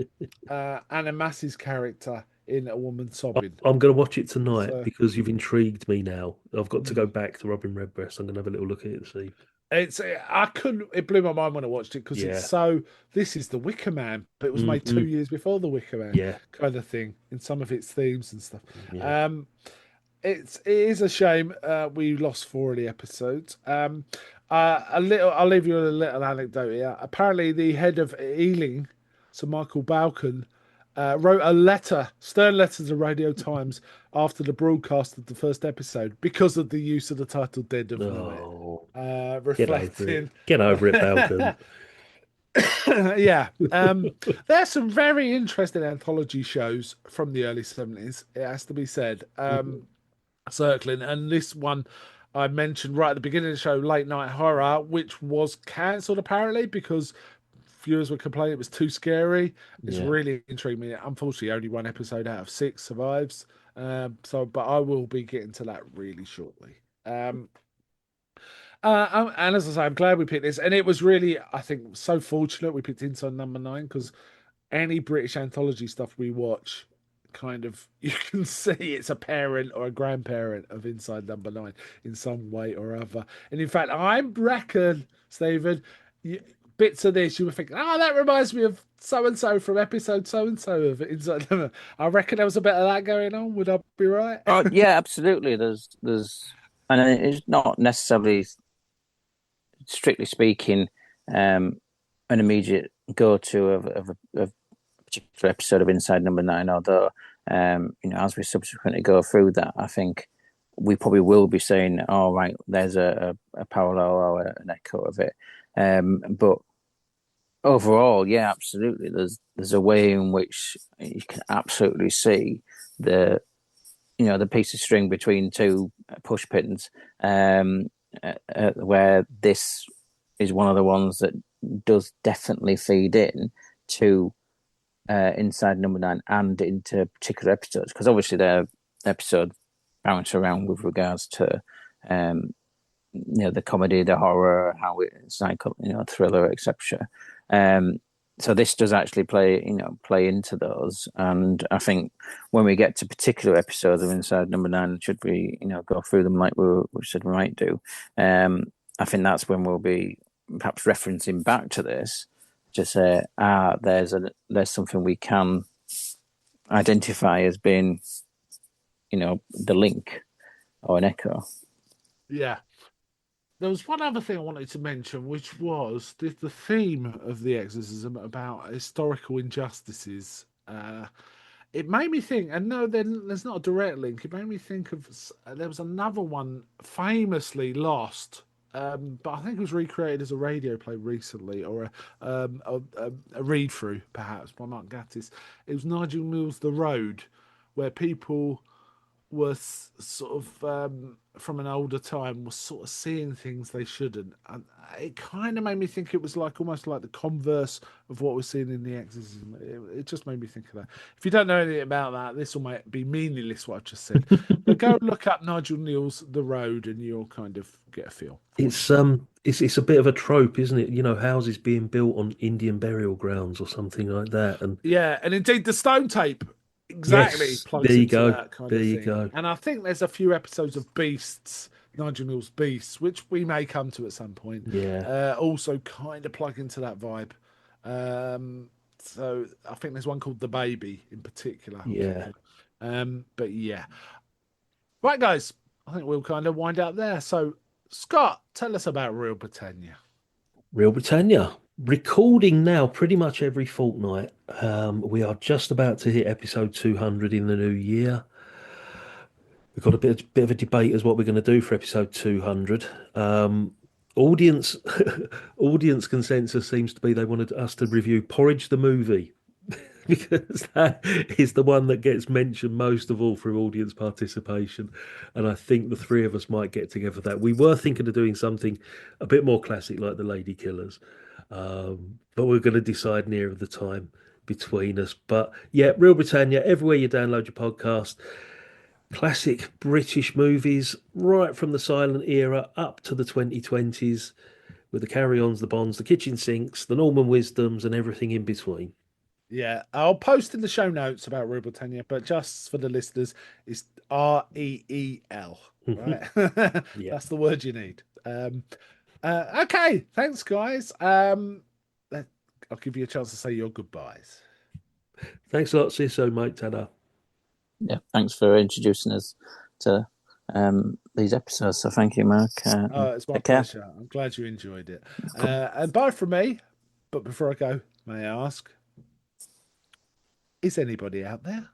Anna Massey's character in A Woman Sobbing. I'm going to watch it tonight So because you've intrigued me now. I've got to go mm, back to Robin Redbreast. I'm going to have a little look at it this evening. I couldn't. It blew my mind when I watched it because it's Yeah. so. This is the Wicker Man, but it was made Hmm. 2 years before the Wicker Man, Yeah. kind of thing in some of its themes and stuff. Yeah. Um, it is a shame we lost 4 of the episodes. A little. I'll leave you a little anecdote here. Apparently, the head of Ealing, Sir Michael Balcon, wrote a letter, stern letter to Radio Times after the broadcast of the first episode because of the use of the title "Dead of Night." reflecting. Get over it, Balcom. Yeah. There's some very interesting anthology shows from the early 70s, it has to be said. Circling, and this one I mentioned right at the beginning of the show, Late Night Horror, which was cancelled apparently because viewers were complaining it was too scary. It's Yeah. really intrigued me. Unfortunately, only one episode out of 6 survives. But I will be getting to that really shortly. And as I say, I'm glad we picked this, and it was really, I think, so fortunate we picked Inside Number 9 because any British anthology stuff we watch, kind of, you can see it's a parent or a grandparent of Inside Number 9 in some way or other. And in fact, I reckon, Stephen, bits of this you were thinking, oh, that reminds me of so and so from episode so and so of Inside Number. I reckon there was a bit of that going on. Would I be right? Oh yeah, absolutely. And it's not necessarily, strictly speaking, an immediate go-to of a particular episode of Inside Number 9. Although, as we subsequently go through that, I think we probably will be saying, "Oh, right, there's a parallel or an echo of it." But overall, yeah, absolutely. There's a way in which you can absolutely see the the piece of string between two push pins, where this is one of the ones that does definitely feed in to Inside Number 9 and into particular episodes, because obviously their episode bounce around with regards to the comedy, the horror, how it's like thriller, etc. So this does actually play into those, and I think when we get to particular episodes of Inside Number 9, should we go through them like we said we might do, I think that's when we'll be perhaps referencing back to this to say, there's something we can identify as being the link or an echo. Yeah. There was one other thing I wanted to mention, which was the theme of the exorcism about historical injustices. It made me think, and no, there's not a direct link. It made me think of there was another one famously lost, but I think it was recreated as a radio play recently, or a read through perhaps by Mark Gatiss. It was Nigel Mills' The Road, where people was sort of from an older time was sort of seeing things they shouldn't, and it kind of made me think it was like almost like the converse of what we're seeing in the exorcism. It just made me think of that. If you don't know anything about that, this will might be meaningless what I've just said, but go look up Nigel Neal's The Road and you'll kind of get a feel for it. It's a bit of a trope, isn't it? Houses being built on Indian burial grounds or something like that. And Yeah, and indeed the stone tape exactly yes, there plugs you into go. that kind There of you thing. go. And I think there's a few episodes of Beasts, Nigel Neal's Beasts, which we may come to at some point. Yeah, Also kind of plug into that vibe. So I think there's one called The Baby in particular. yeah. But yeah. Right, guys, I think we'll kind of wind up there. So, Scott, tell us about Real Britannia. Real Britannia. Recording now pretty much every fortnight. We are just about to hit episode 200 in the new year. We've got a bit of a debate as what we're going to do for episode 200. Audience audience consensus seems to be they wanted us to review Porridge the movie because that is the one that gets mentioned most of all through audience participation. And I think the three of us might get together for that. We were thinking of doing something a bit more classic like the Lady Killers, but we're going to decide nearer the time between us. But yeah, Real Britannia, everywhere you download your podcast. Classic British movies right from the silent era up to the 2020s with the carry-ons, the bonds, the kitchen sinks, the Norman Wisdoms and everything in between. Yeah, I'll post in the show notes about Real Britannia, but just for the listeners, it's REEL, right? Yeah. That's the word you need. Okay, thanks, guys. I'll give you a chance to say your goodbyes. Thanks a lot. See you soon, mate. Ta-da. Yeah, thanks for introducing us to these episodes. So thank you, Mark. It's my pleasure. I'm glad you enjoyed it. And bye from me. But before I go, may I ask, is anybody out there?